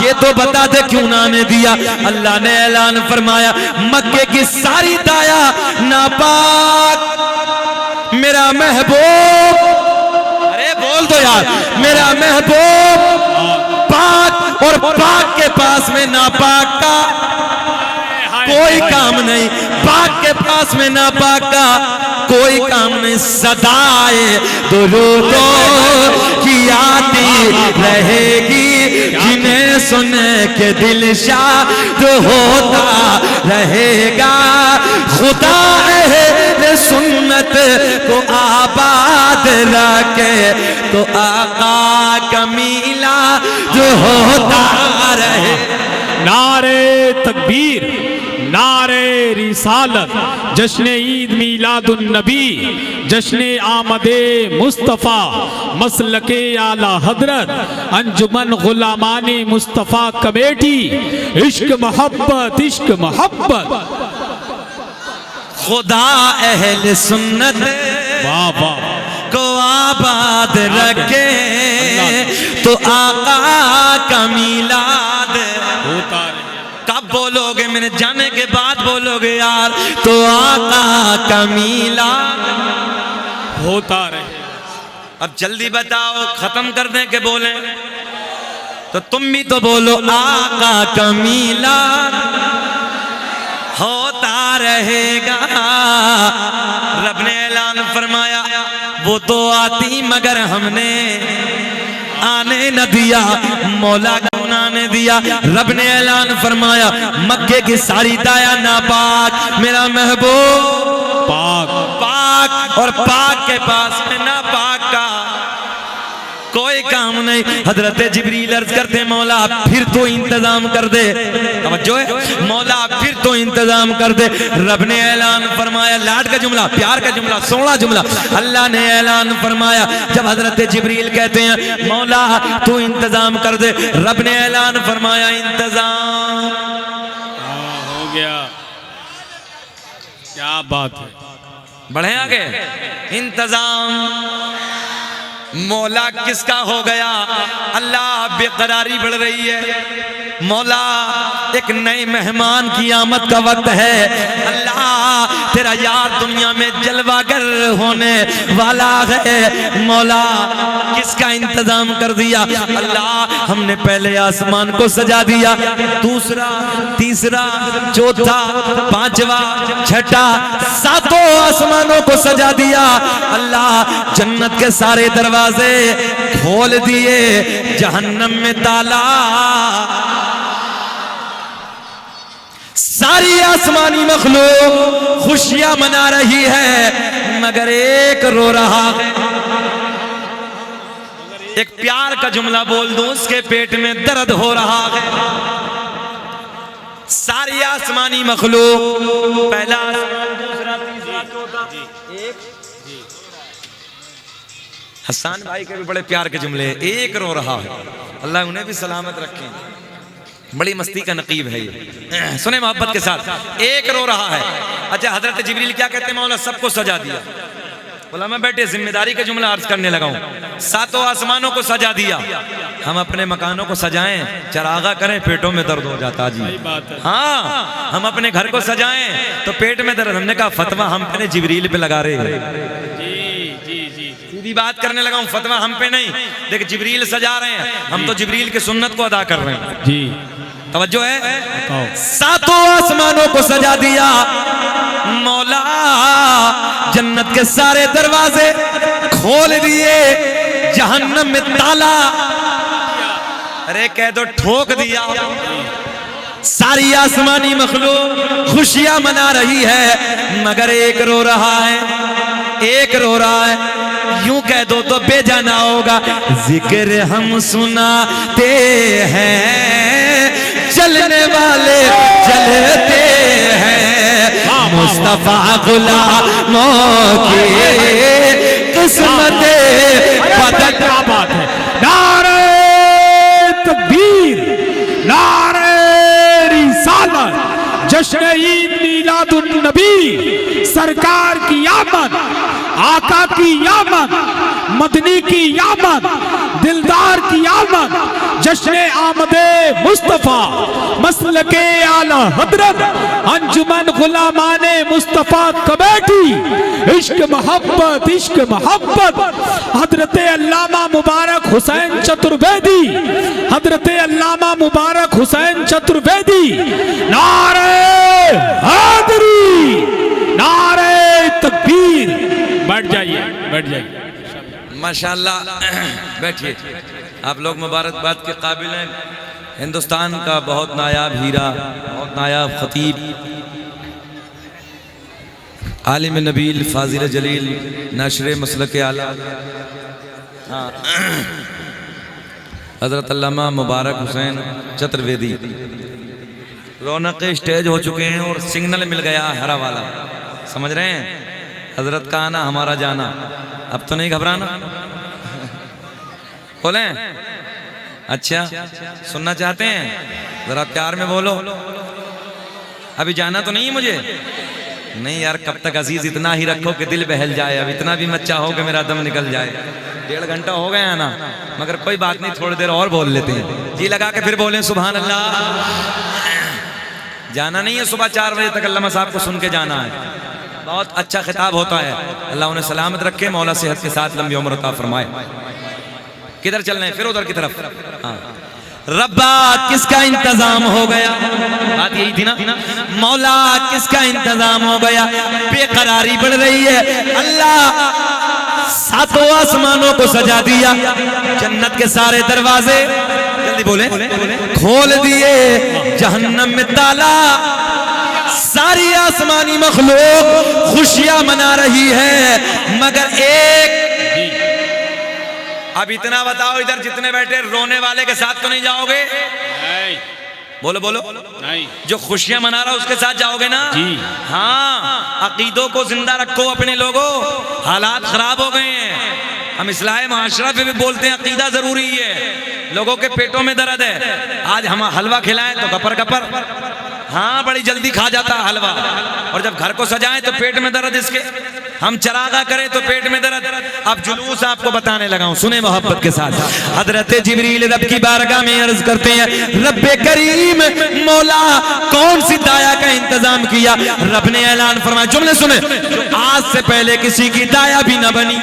ये तो बता दे क्यों ना आने दिया। अल्लाह ने ऐलान फरमाया, मक्के की सारी दाया नापाक मेरा महबूब, अरे बोल दो यार, मेरा महबूब पाक और पाक के पास में नापाक का कोई काम नहीं, पाक के पास में नापाक का कोई काम नहीं। सदाए दुरूदो की आती रहेगी, जिन्हें सुन के दिल शाद होता रहेगा। खुदा अहले सुन्नत को आबाद रखे तो आका कमीला जो होता रहे। नारे तकबीर, नारे रिसालत, जश्न ईद मीलादुन नबी, जश्न आमदे मुस्तफ़ा, मसलके आला हजरत, अंजुमन गुलामानी मुस्तफ़ा कमेटी, इश्क मोहब्बत, इश्क मोहब्बत। खुदा अहले सुन्नत को आबाद रखे तो आका का मीलाद होता रहे। कब बोलोगे? मेरे जाने के बाद बोलोगे यार, तो आका का मीलाद होता रहे। अब जल्दी बताओ, खत्म कर दें के बोले? तो तुम भी तो बोलो, आका का मीलाद होता रहेगा। रब ने ऐलान फरमाया, वो तो आती मगर हमने आने न दिया। मौला क्यों ना आने दिया? रब ने ऐलान फरमाया, मक्के की सारी दाया नापाक, मेरा महबूब पाक, पाक और पाक के पास में नापाक का कोई काम नहीं। हजरत जिब्रील अर्ज करते, मौला फिर तो इंतजाम कर दे। तवज्जो है, मौला फिर तो इंतजाम कर दे। रब ने ऐलान फरमाया, लाड का जुमला, प्यार का जुमला, सोना जुमला। अल्लाह ने ऐलान फरमाया, जब हजरत जिब्रील कहते हैं मौला तू इंतजाम कर दे, रब ने ऐलान फरमाया, इंतजाम हो गया। क्या बात है, बढ़े आगे। इंतजाम मौला किसका हो गया? अल्लाह बेकरारी बढ़ रही है। मौला एक नए मेहमान की आमद का वक्त है। अल्लाह तेरा यार दुनिया में जलवागर होने वाला है। मौला किसका इंतजाम कर दिया? अल्लाह हमने पहले आसमान को सजा दिया, दूसरा, तीसरा, चौथा, पांचवा, छठा, सातों आसमानों को सजा दिया। अल्लाह जन्नत के सारे दरवाजे खोल दिए, जहन्नम में ताला। सारी आसमानी मखलूक खुशियां मना रही है मगर एक रो रहा है। एक प्यार का जुमला बोल दूं, उसके पेट में दर्द हो रहा है। सारी आसमानी मखलूक, पहला आसमान, दूसरा, तीसरा, चौथा, एक। हसन भाई के भी बड़े प्यार के जुमले, एक रो रहा है। अल्लाह उन्हें भी सलामत रखे। बड़ी मस्ती का नकीब है ये, सुने मोहब्बत के साथ। एक रो रहा है। अच्छा, हजरत जिब्रील क्या कहते हैं? मौला सबको सजा दिया, बोला मैं बैठे जिम्मेदारी का जुमला अर्ज करने लगा हूं। सातों आसमानों को सजा दिया, हम अपने मकानों को सजाएं, चरागा करें, पेटों में दर्द हो जाता जी। हाँ, हम अपने घर को सजाएं तो पेट में दर्द। हमने कहा फतवा हम पे जिब्रील पे लगा रहे हैं। सीधी बात करने लगा हूं, फतवा हम पे नहीं। देख जिब्रील सजा रहे हैं, हम तो जिब्रील की सुन्नत को अदा कर रहे हैं जी। तवज्जो है। सातों आसमानों को सजा दिया मौला, जन्नत के सारे दरवाजे खोल दिए, जहन्नम में ताला अरे कह दो ठोक दिया। सारी आसमानी मखलूक खुशियां मना रही है, मगर एक रो रहा है, एक रो रहा है। यूं कह दो तो बेजाना होगा। जिक्र हम सुनाते हैं, चलने वाले चलते हैं, मुस्तफा गुलामों की किस्मत बदल। क्या बात है। नारे तकबीर, नारे रिसालत, जश्न ईद मीलादुन नबी, सरकार की आमद, आका की आमद, मदनी की आमद, दिलदार की आमद, जश्न आमदे मुस्तफा, मसलके आला हजरत, अंजुमन गुलामाने मुस्तफा कमेटी, इश्क मोहब्बत, इश्क मोहब्बत, हजरत अल्लामा मुबारक हुसैन चतुर्वेदी, हजरत अल्लामा मुबारक हुसैन चतुर्वेदी। नारे हैदरी, नारे तकबीर। बैठ जाइए, बैठ जाइए। माशाल्लाह, बैठिए। आप लोग मुबारकबाद के काबिल हैं। हिंदुस्तान का बहुत नायाब हीरा, बहुत नायाब खतीब, आलिम नबील, फाजिल जलील, नशरे मसलक आला, हजरत अल्लामा मुबारक हुसैन चतुर्वेदी। रौनक स्टेज हो चुके हैं और सिग्नल मिल गया हरा वाला, समझ रहे हैं? हजरत का आना हमारा जाना, अब तो नहीं घबराना। बोले अच्छा सुनना चाहते हैं? जरा प्यार में बोलो। अभी जाना तो नहीं है मुझे? नहीं यार, कब तक अजीज इतना ही रखो कि दिल बहल जाए। अब इतना भी मत चाहो कि मेरा दम निकल जाए। 1.5 घंटा हो गया ना, मगर कोई बात नहीं, थोड़ी देर और बोल लेते हैं। जी लगा के फिर बोलें सुभान अल्लाह। जाना नहीं है, सुबह 4 बजे तक अल्लामा साहब को सुन के जाना है। बहुत अच्छा खिताब होता है। अल्लाह उन्हें सलामत रखे, मौला सेहत के साथ लंबी उम्र अता फरमाए। किधर चल रहे हैं? फिर उधर की तरफ। हाँ। रब्बा किसका इंतजाम हो गया? बात यही थी ना। मौला किसका इंतजाम हो गया? बेकरारी बढ़ रही है। अल्लाह सातों आसमानों को सजा दिया, जन्नत के सारे दरवाजे जल्दी बोले खोल दिए, जहन्नम में ताला। सारी आसमानी मखलूक खुशियां मना रही है, मगर एक। अब इतना बताओ, इधर जितने बैठे रोने वाले के साथ तो नहीं जाओगे? नहीं। बोलो बोलो नहीं। जो खुशियां मना रहा उसके साथ जाओगे ना जी? हाँ, अकीदों को जिंदा रखो अपने लोगों। हालात खराब हो गए हैं। हम इस्लाह माशरा पे भी बोलते हैं अकीदा जरूरी है। लोगों के पेटों में दर्द है, आज हम हलवा खिलाएं तो गपर गपर, हाँ बड़ी जल्दी खा जाता है हलवा। और जब घर को सजाएं तो पेट में दर्द इसके। हम चरागा करें तो पेट में दर्द। अब जुलूस आपको बताने लगा हूं, सुने मोहब्बत के साथ। हजरत जिब्रील रब की बारगाह में अर्ज करते हैं, रब्बे करीम मौला कौन सी दाया का इंतजाम किया? रब ने ऐलान फरमाया, जुमले सुने, आज से पहले किसी की दाया भी न बनी।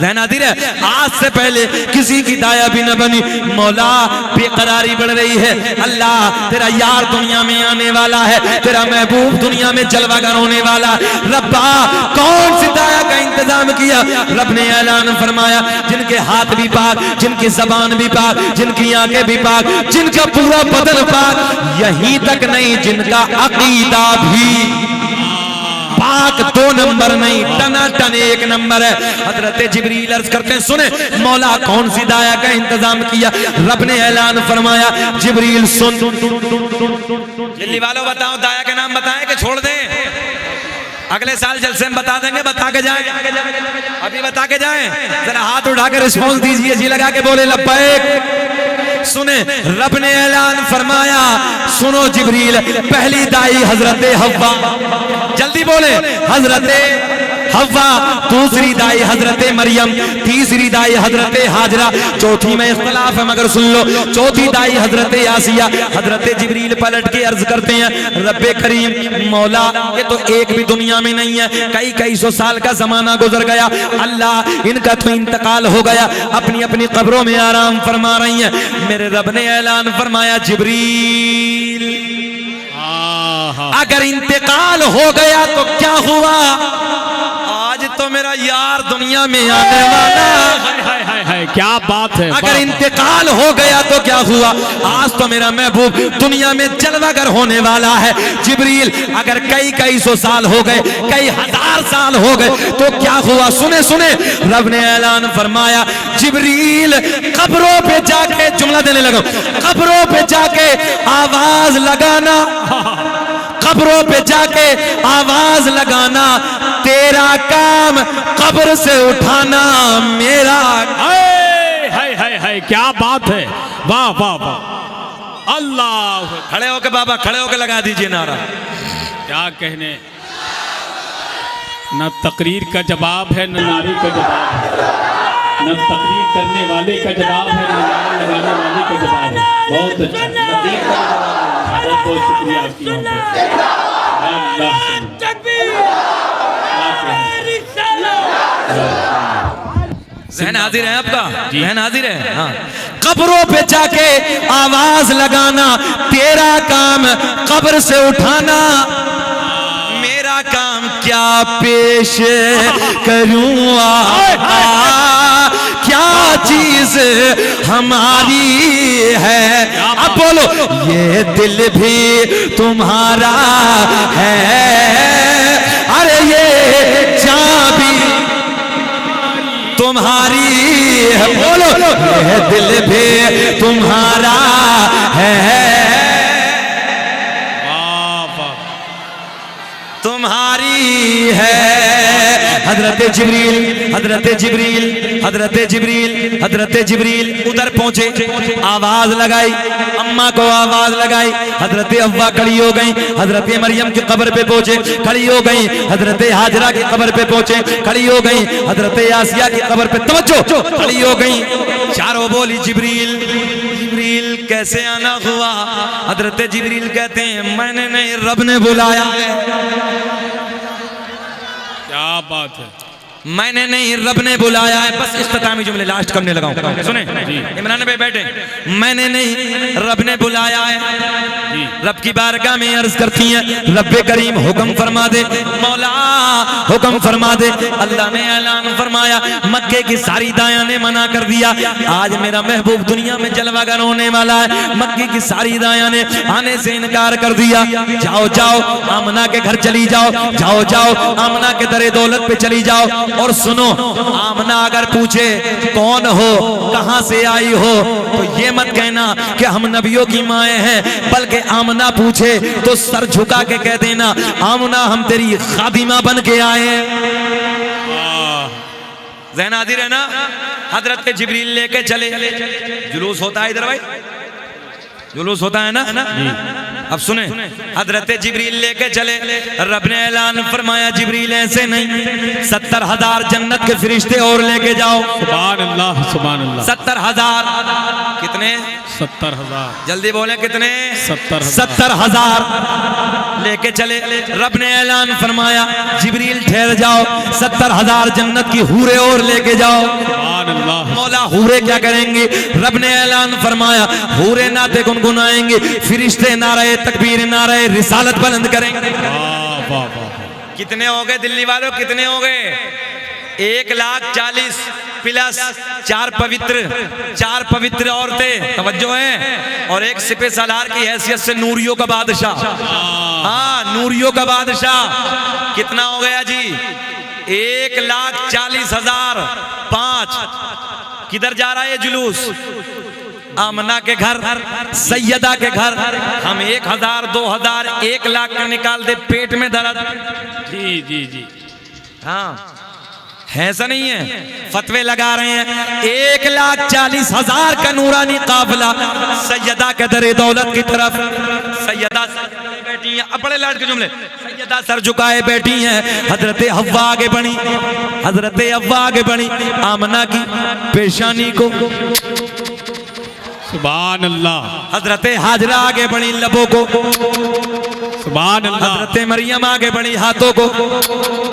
ज़हनादिर है, आज से पहले किसी की दाया भी न बनी। मौला बेकरारी बढ़ रही है। अल्लाह तेरा यार दुनिया में आने वाला है, तेरा महबूब दुनिया में जलवागर होने वाला। रब्बा कौन सी दाया का इंतजाम किया? रब ने ऐलान फरमाया, जिनके हाथ भी पाक, जिनकी जबान भी पाक, जिनकी आंखें भी पाक, जिनका पूरा बदन पाक। यहीं तक नहीं, जिनका अकीदा भी पाक। 2 नंबर नहीं, टनाटन 1 नंबर है। हजरत जिब्रील अर्ज करते हैं, सुने मौला कौन सी दाया का इंतजाम किया? रब ने ऐलान फरमाया, जिब्रील सुन। दिल्ली वालों बताओ, दाया का नाम बताएं कि छोड़ दें? अगले साल जलसे में बता देंगे, बता के जाएं। अभी बता के जाएं। जरा हाथ उठाकर रिस्पॉन्स दीजिए, जी लगा के बोले लब्बैक। सुने रब ने ऐलान फरमाया, सुनो जिब्रील, पहली दाई हजरत हव्वा। जल्दी बोले, हजरत हव्वा, दूसरी दाई हजरत मरियम, तीसरी दाई हजरत हाजरा, चौथी में इख्तलाफ है मगर सुन लो, चौथी दाई हजरत आसिया। हजरत जिब्रील पलट के अर्ज करते हैं, रब्बे करीम मौला, ये तो एक भी दुनिया में नहीं है, कई कई सौ साल का जमाना गुजर गया, अल्लाह इनका तो इंतकाल हो गया, अपनी अपनी कब्रों में आराम फरमा रही हैं। मेरे रब ने ऐलान फरमाया, जिब्रील अगर इंतकाल हो गया तो क्या हुआ, आज तो मेरा यार दुनिया में आने वाला, हाय हाय हाय, क्या बात है। अगर इंतकाल हो गया तो क्या हुआ, आज तो मेरा महबूब दुनिया में जलवागर होने वाला है। जिब्रील अगर कई कई सौ साल हो गए, कई हजार साल हो गए तो क्या हुआ, सुने सुने, रब ने ऐलान फरमाया, जिब्रील कब्रों पे जाके, जुमला देने लगा, कब्रों पे जाके आवाज लगाना, कब्रों पे जाके आवाज लगाना, तेरा काम कब्र से उठाना मेरा। हाय हाय हाय हाय, क्या बात है, वाह वाह वाह, अल्लाह। खड़े होके बाबा, खड़े होके लगा दीजिए नारा। क्या कहने, न तकरीर का जवाब है, न नारे का जवाब है, न तकरीर करने वाले का जवाब है, न नारे लगाने वाले का जवाब है। बहुत अच्छा, बहुत बहुत शुक्रिया आपकी। जहन हाजिर है आपका, जहन हाजिर है। हाँ, कब्रों पे जाके आवाज लगाना, तेरा काम कब्र से उठाना, मेरा काम क्या पेश करूं, क्या चीज हमारी है। अब बोलो, ये दिल भी तुम्हारा है, अरे ये जान भी तुम्हारी है, बोलो, ये दिल भी तुम्हारा है, तुम्हारी है। हजरत जिब्रील, हजरत जिब्रील, हजरत जिब्रील, हजरत जिब्रील उधर पहुंचे, आवाज लगाई, अम्मा को आवाज लगाई, हजरत अव्वा खड़ी हो गई, हजरत मरियम की कब्र पे पहुंचे, खड़ी हो गई, हजरत हाजरा की कब्र पे पहुंचे, खड़ी हो गई, हजरत आसिया की कब्र पे तवज्जो, खड़ी हो गई, चारों बोली, जिब्रील, जिब्रील कैसे आना हुआ। हजरत जिब्रील कहते हैं, मैंने नहीं, रब ने बुलाया है। क्या बात है, मैंने नहीं, रब ने बुलाया है। बस इख्तितामी जुमले लास्ट करने लगा हूं, सुने इमरान भाई बैठे, मैंने नहीं, रब ने बुलाया है। रब की बारगाह में अर्ज करती हैं, रब्बे करीम हुक्म फरमा दे, मौला हुक्म फरमा दे। अल्लाह ने ऐलान फरमाया, मक्के की सारी दाया ने मना कर दिया, आज मेरा महबूब दुनिया में जलवागर होने वाला है। मक्के की सारी दाया ने आने से इनकार कर दिया, जाओ जाओ आमना के घर चली जाओ, जाओ जाओ आमना के दरे दौलत पे चली जाओ। और सुनो, आमना अगर पूछे कौन हो, कहां से आई हो, तो ये मत कहना कि हम नबियों की माएँ हैं, बल्कि आमना पूछे तो सर झुका के कह देना, आमना हम तेरी खादिमा बन के आए हैं। ज़हन हाजिर है ना। हजरत जिब्रील लेके चले, जुलूस होता है इधर भाई, जुलूस होता है ना। अब सुने, हजरत जिब्रील लेके चले, रब ने ऐलान फरमाया, जिब्रील ऐसे नहीं, 70,000 जन्नत के फरिश्ते और लेके जाओ। सुभान अल्लाह, सुभान अल्लाह। 70,000 कितने, 70,000, जल्दी बोले कितने, 70,000 लेके चले। रब ने ऐलान फरमाया, जिब्रील ठहर जाओ, 70,000 जन्नत की हूरे और लेके जाओ। सुभान अल्लाह। मौला हूरे क्या करेंगी, रब ने ऐलान फरमाया, हूरे नाते गुनगुनाएंगे, फरिश्ते नारे तकबीर, नारे रिसालत बुलंद करेंगे। वाह वाह वाह। कितने हो गए दिल्ली वालों, कितने हो गए, 1,40,000 प्लस 4 पवित्र औरतें, तवज्जो है, और एक सिपे सालार की हैसियत से नूरियों का बादशाह। हाँ, नूरियों का बादशाह। कितना हो गया जी, 1,40,000 5। किधर जा रहा है ये जुलूस, आमना के घर, सैयदा के घर। हम 1,000 2,000 1,00,000 का निकाल दे, पेट में दर्द। जी जी जी, हाँ ऐसा नहीं है, फतवे लगा रहे हैं। 1,40,000 का नूरानी काफिला सैयदा के दरे दौलत की तरफ। सैयदा बैठी बैठी हैं। अब बड़े लाड के जुमले, सैयदा सर झुकाए बैठी हैं, हजरत हव्वा आगे बढ़ी, हजरत हव्वा आगे बढ़ी, आमना की पेशानी को, सुभान अल्लाह, हजरत हाजरा आगे बढ़ी लबों को, सुभान अल्लाह, हजरत मरियम आगे बढ़ी हाथों को,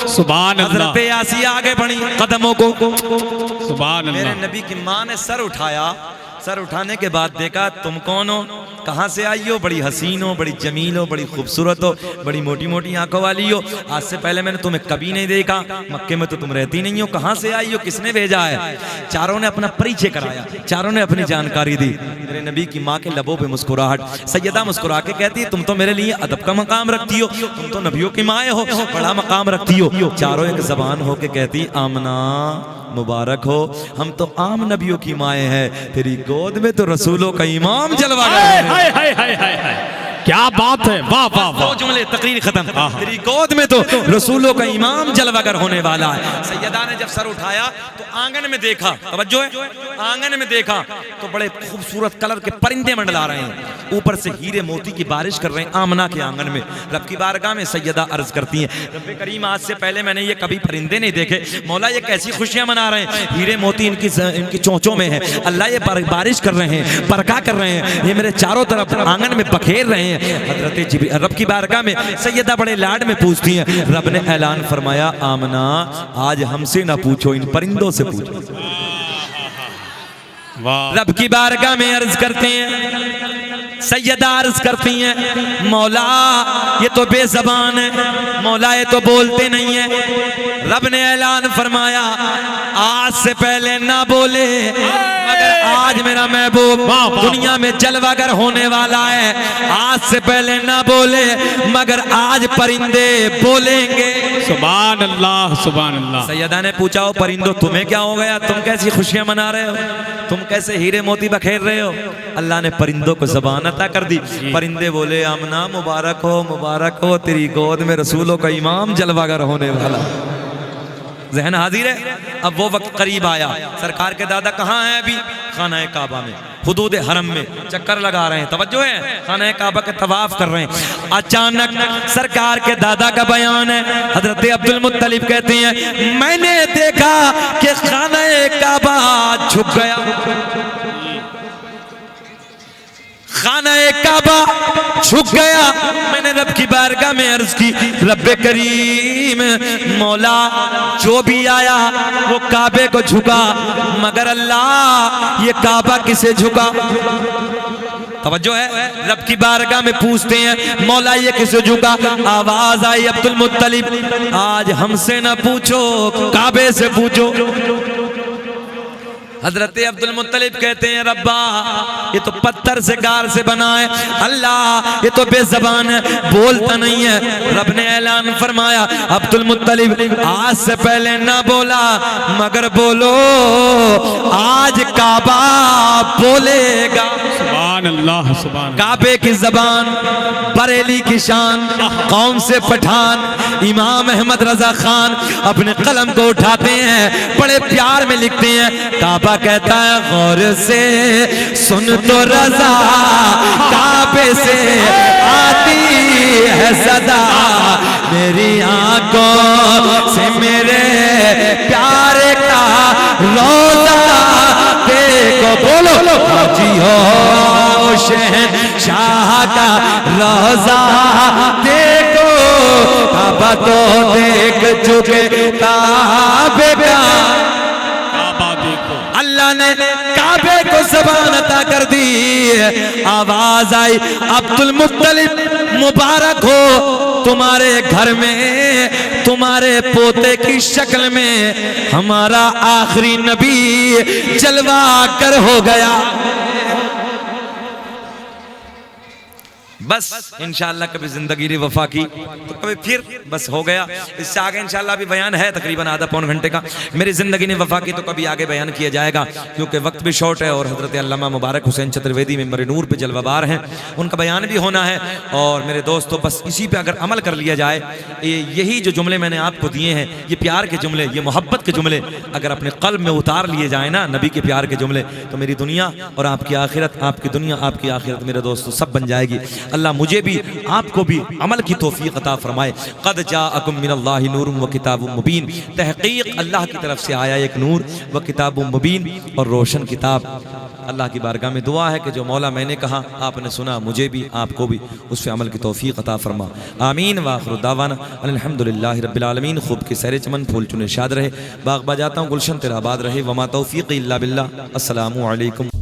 सुभान अल्लाह, हजरत आसिया आगे बढ़ी कदमों को। सुभान मेरे अल्लाह। नबी की माँ ने सर उठाया, सर उठाने के बाद देखा तुम कौन हो, कहाँ से आई हो, बड़ी हसीन हो, बड़ी जमील हो, बड़ी खूबसूरत हो, बड़ी मोटी मोटी आंखों वाली हो, आज से पहले मैंने तुम्हें कभी नहीं देखा, मक्के में तो तुम रहती नहीं हो, कहाँ से आई हो, किसने भेजा है। चारों ने अपना परिचय कराया, चारों ने अपनी जानकारी दी। मेरे नबी की माँ के लबों पे मुस्कुराहट, सैयदा मुस्कुरा के कहती है तुम तो मेरे लिए अदब का मकाम रखती हो, तुम तो नबियों की माएँ हो, बड़ा मकाम रखती हो। चारों एक जबान हो के कहती आमना मुबारक हो, हम तो आम नबियों की माएँ हैं, तेरी गोद में तो रसूलों का इमाम जलवा हाय हाय हाय हाय हाय हाय, क्या बात है, वाह वाह वाह। दो जुमले तकरीर खत्म। तेरी गोद में तो रसूलों का इमाम जलवागर होने वाला है। सैयदा ने जब सर उठाया तो आंगन में देखा, तवज्जो है, आंगन में देखा तो बड़े खूबसूरत कलर के परिंदे मंडला रहे हैं, ऊपर से हीरे मोती की बारिश कर रहे हैं आमना के आंगन में। रब की बारगाह में सैयदा अर्ज करती हैं, रब्बे करीम आज से पहले मैंने ये कभी परिंदे नहीं देखे, मौला ये कैसी खुशियां मना रहे हैं, हीरे मोती इनकी चोंचों में है, अल्लाह ये बारिश कर रहे हैं, बरका कर रहे हैं, ये मेरे चारों तरफ आंगन में बखेर रहे हैं। हजरत जिब्रील रब की बारगाह में सैयदा बड़े लाड में पूछती हैं, रब ने ऐलान फरमाया आमना आज हमसे ना पूछो, इन परिंदों से पूछो। रब की बारगाह में अर्ज करते हैं, सैयदा अर्ज करती हैं, मौला ये तो बेज़बान है, मौला ये तो बोलते नहीं है। रब ने ऐलान फरमाया आज से पहले ना बोले, मगर आज मेरा महबूब दुनिया में जलवागर होने वाला है, आज से पहले ना बोले मगर आज परिंदे बोलेंगे। सुभान अल्लाह, सुभान अल्लाह। सैयदा ने पूछा हो परिंदो तुम्हें क्या हो गया, तुम कैसी खुशियां मना रहे हो, तुम कैसे हीरे मोती बखेर रहे हो। अल्लाह ने परिंदों को ज़बान अता कर दी, परिंदे बोले आमना मुबारक हो, तेरी गोद में रसूलों का इमाम जलवागर होने वाला। ज़हन हाजिर है। अब वो वक्त करीब आया, सरकार के दादा कहाँ हैं अभी, खाना काबा में, हुदूद हरम में चक्कर लगा रहे हैं, तवज्जो है, खाना काबा के तवाफ कर रहे हैं। अचानक सरकार के दादा का बयान है, हजरत अब्दुल मुत्तलिब कहते हैं मैंने देखा कि खाना काबा झुक गया, खाना काबा झुक गया। मैंने रब की बारगाह में अर्ज की, रब्बे करीम मौला जो भी आया वो काबे को झुका, मगर अल्लाह ये काबा किसे झुका। तवज्जो है, रब की बारगाह में पूछते हैं मौला ये किसे झुका। आवाज आई अब्दुल मुत्तलिब आज हमसे ना पूछो, काबे से पूछो। हजरत अब्दुल मुत्तलिब कहते हैं रब्बा ये तो पत्थर से गार से बना है, अल्लाह ये तो बेज़बान है, बोलता नहीं है। रब ने ऐलान फरमाया अब्दुल मुत्तलिब आज से पहले ना बोला मगर बोलो आज काबा बोलेगा। सुभान अल्लाह, सुभान। काबे की जबान, बरेली की शान, कौम से पठान इमाम अहमद रजा खान अपने कलम को उठाते हैं, बड़े प्यार में लिखते हैं, काबा कहता है गौर से सुन तो रजा, काबे से आती है सदा, मेरी आंखों से मेरे प्यार का रोजा देखो, बोलो हाजी हो शहंशाह का रोजा देखो, काबा तो देख चुके काबे का। अल्लाह ने काबे को ज़बान अता कर दी। आवाज आई अब्दुल मुत्तलिब मुबारक हो, तुम्हारे घर में तुम्हारे पोते की शक्ल में हमारा आखिरी नबी जलवा कर हो गया। बस इंशाअल्लाह कभी जिंदगी री वफा की तो कभी फिर बस हो गया, इससे आगे इंशाअल्लाह भी बयान है तकरीबन आधा पौन घंटे का। मेरी जिंदगी ने वफा की तो कभी आगे बयान किया जाएगा क्योंकि वक्त भी शॉर्ट है और हजरत अल्लामा मुबारक हुसैन चतुर्वेदी मेंबर नूर पे जलवाबार हैं, उनका बयान भी होना है। और मेरे दोस्तों बस इसी पे अगर अमल कर लिया जाए, यही जो जुमले मैंने आपको दिए हैं, ये प्यार के जुमले, ये मोहब्बत के जुमले अगर अपने क़ल्ब में उतार लिए जाए ना, नबी के प्यार के जुमले, तो मेरी दुनिया और आपकी आखिरत, आपकी दुनिया आपकी आखिरत मेरे दोस्तों सब बन जाएगी। अल्लाह मुझे भी आपको भी अमल की तौफीक अता फरमाए। क़द जाअकुम मिनल्लाहि नूरुन व किताबुम मुबीन, तहक़ीक़ अल्लाह की तरफ से आया एक नूर व किताबुम मुबीन और रोशन किताब। अल्लाह की बारगाह में दुआ है कि जो मौला मैंने कहा आपने सुना, मुझे भी आपको भी उस पर अमल की तौफीक अता फरमा। आमीन व आखिरु दावाना अल्हम्दुलिल्लाहि रब्बिल आलमीन। खूब के सैर चमन फूल चुने शाद रहे, बाग बाजाता हूँ गुलशन तेरा आबाद रहे। वमा तौफीक़ी इल्ला बिल्लाह। अस्सलामु अलैकुम।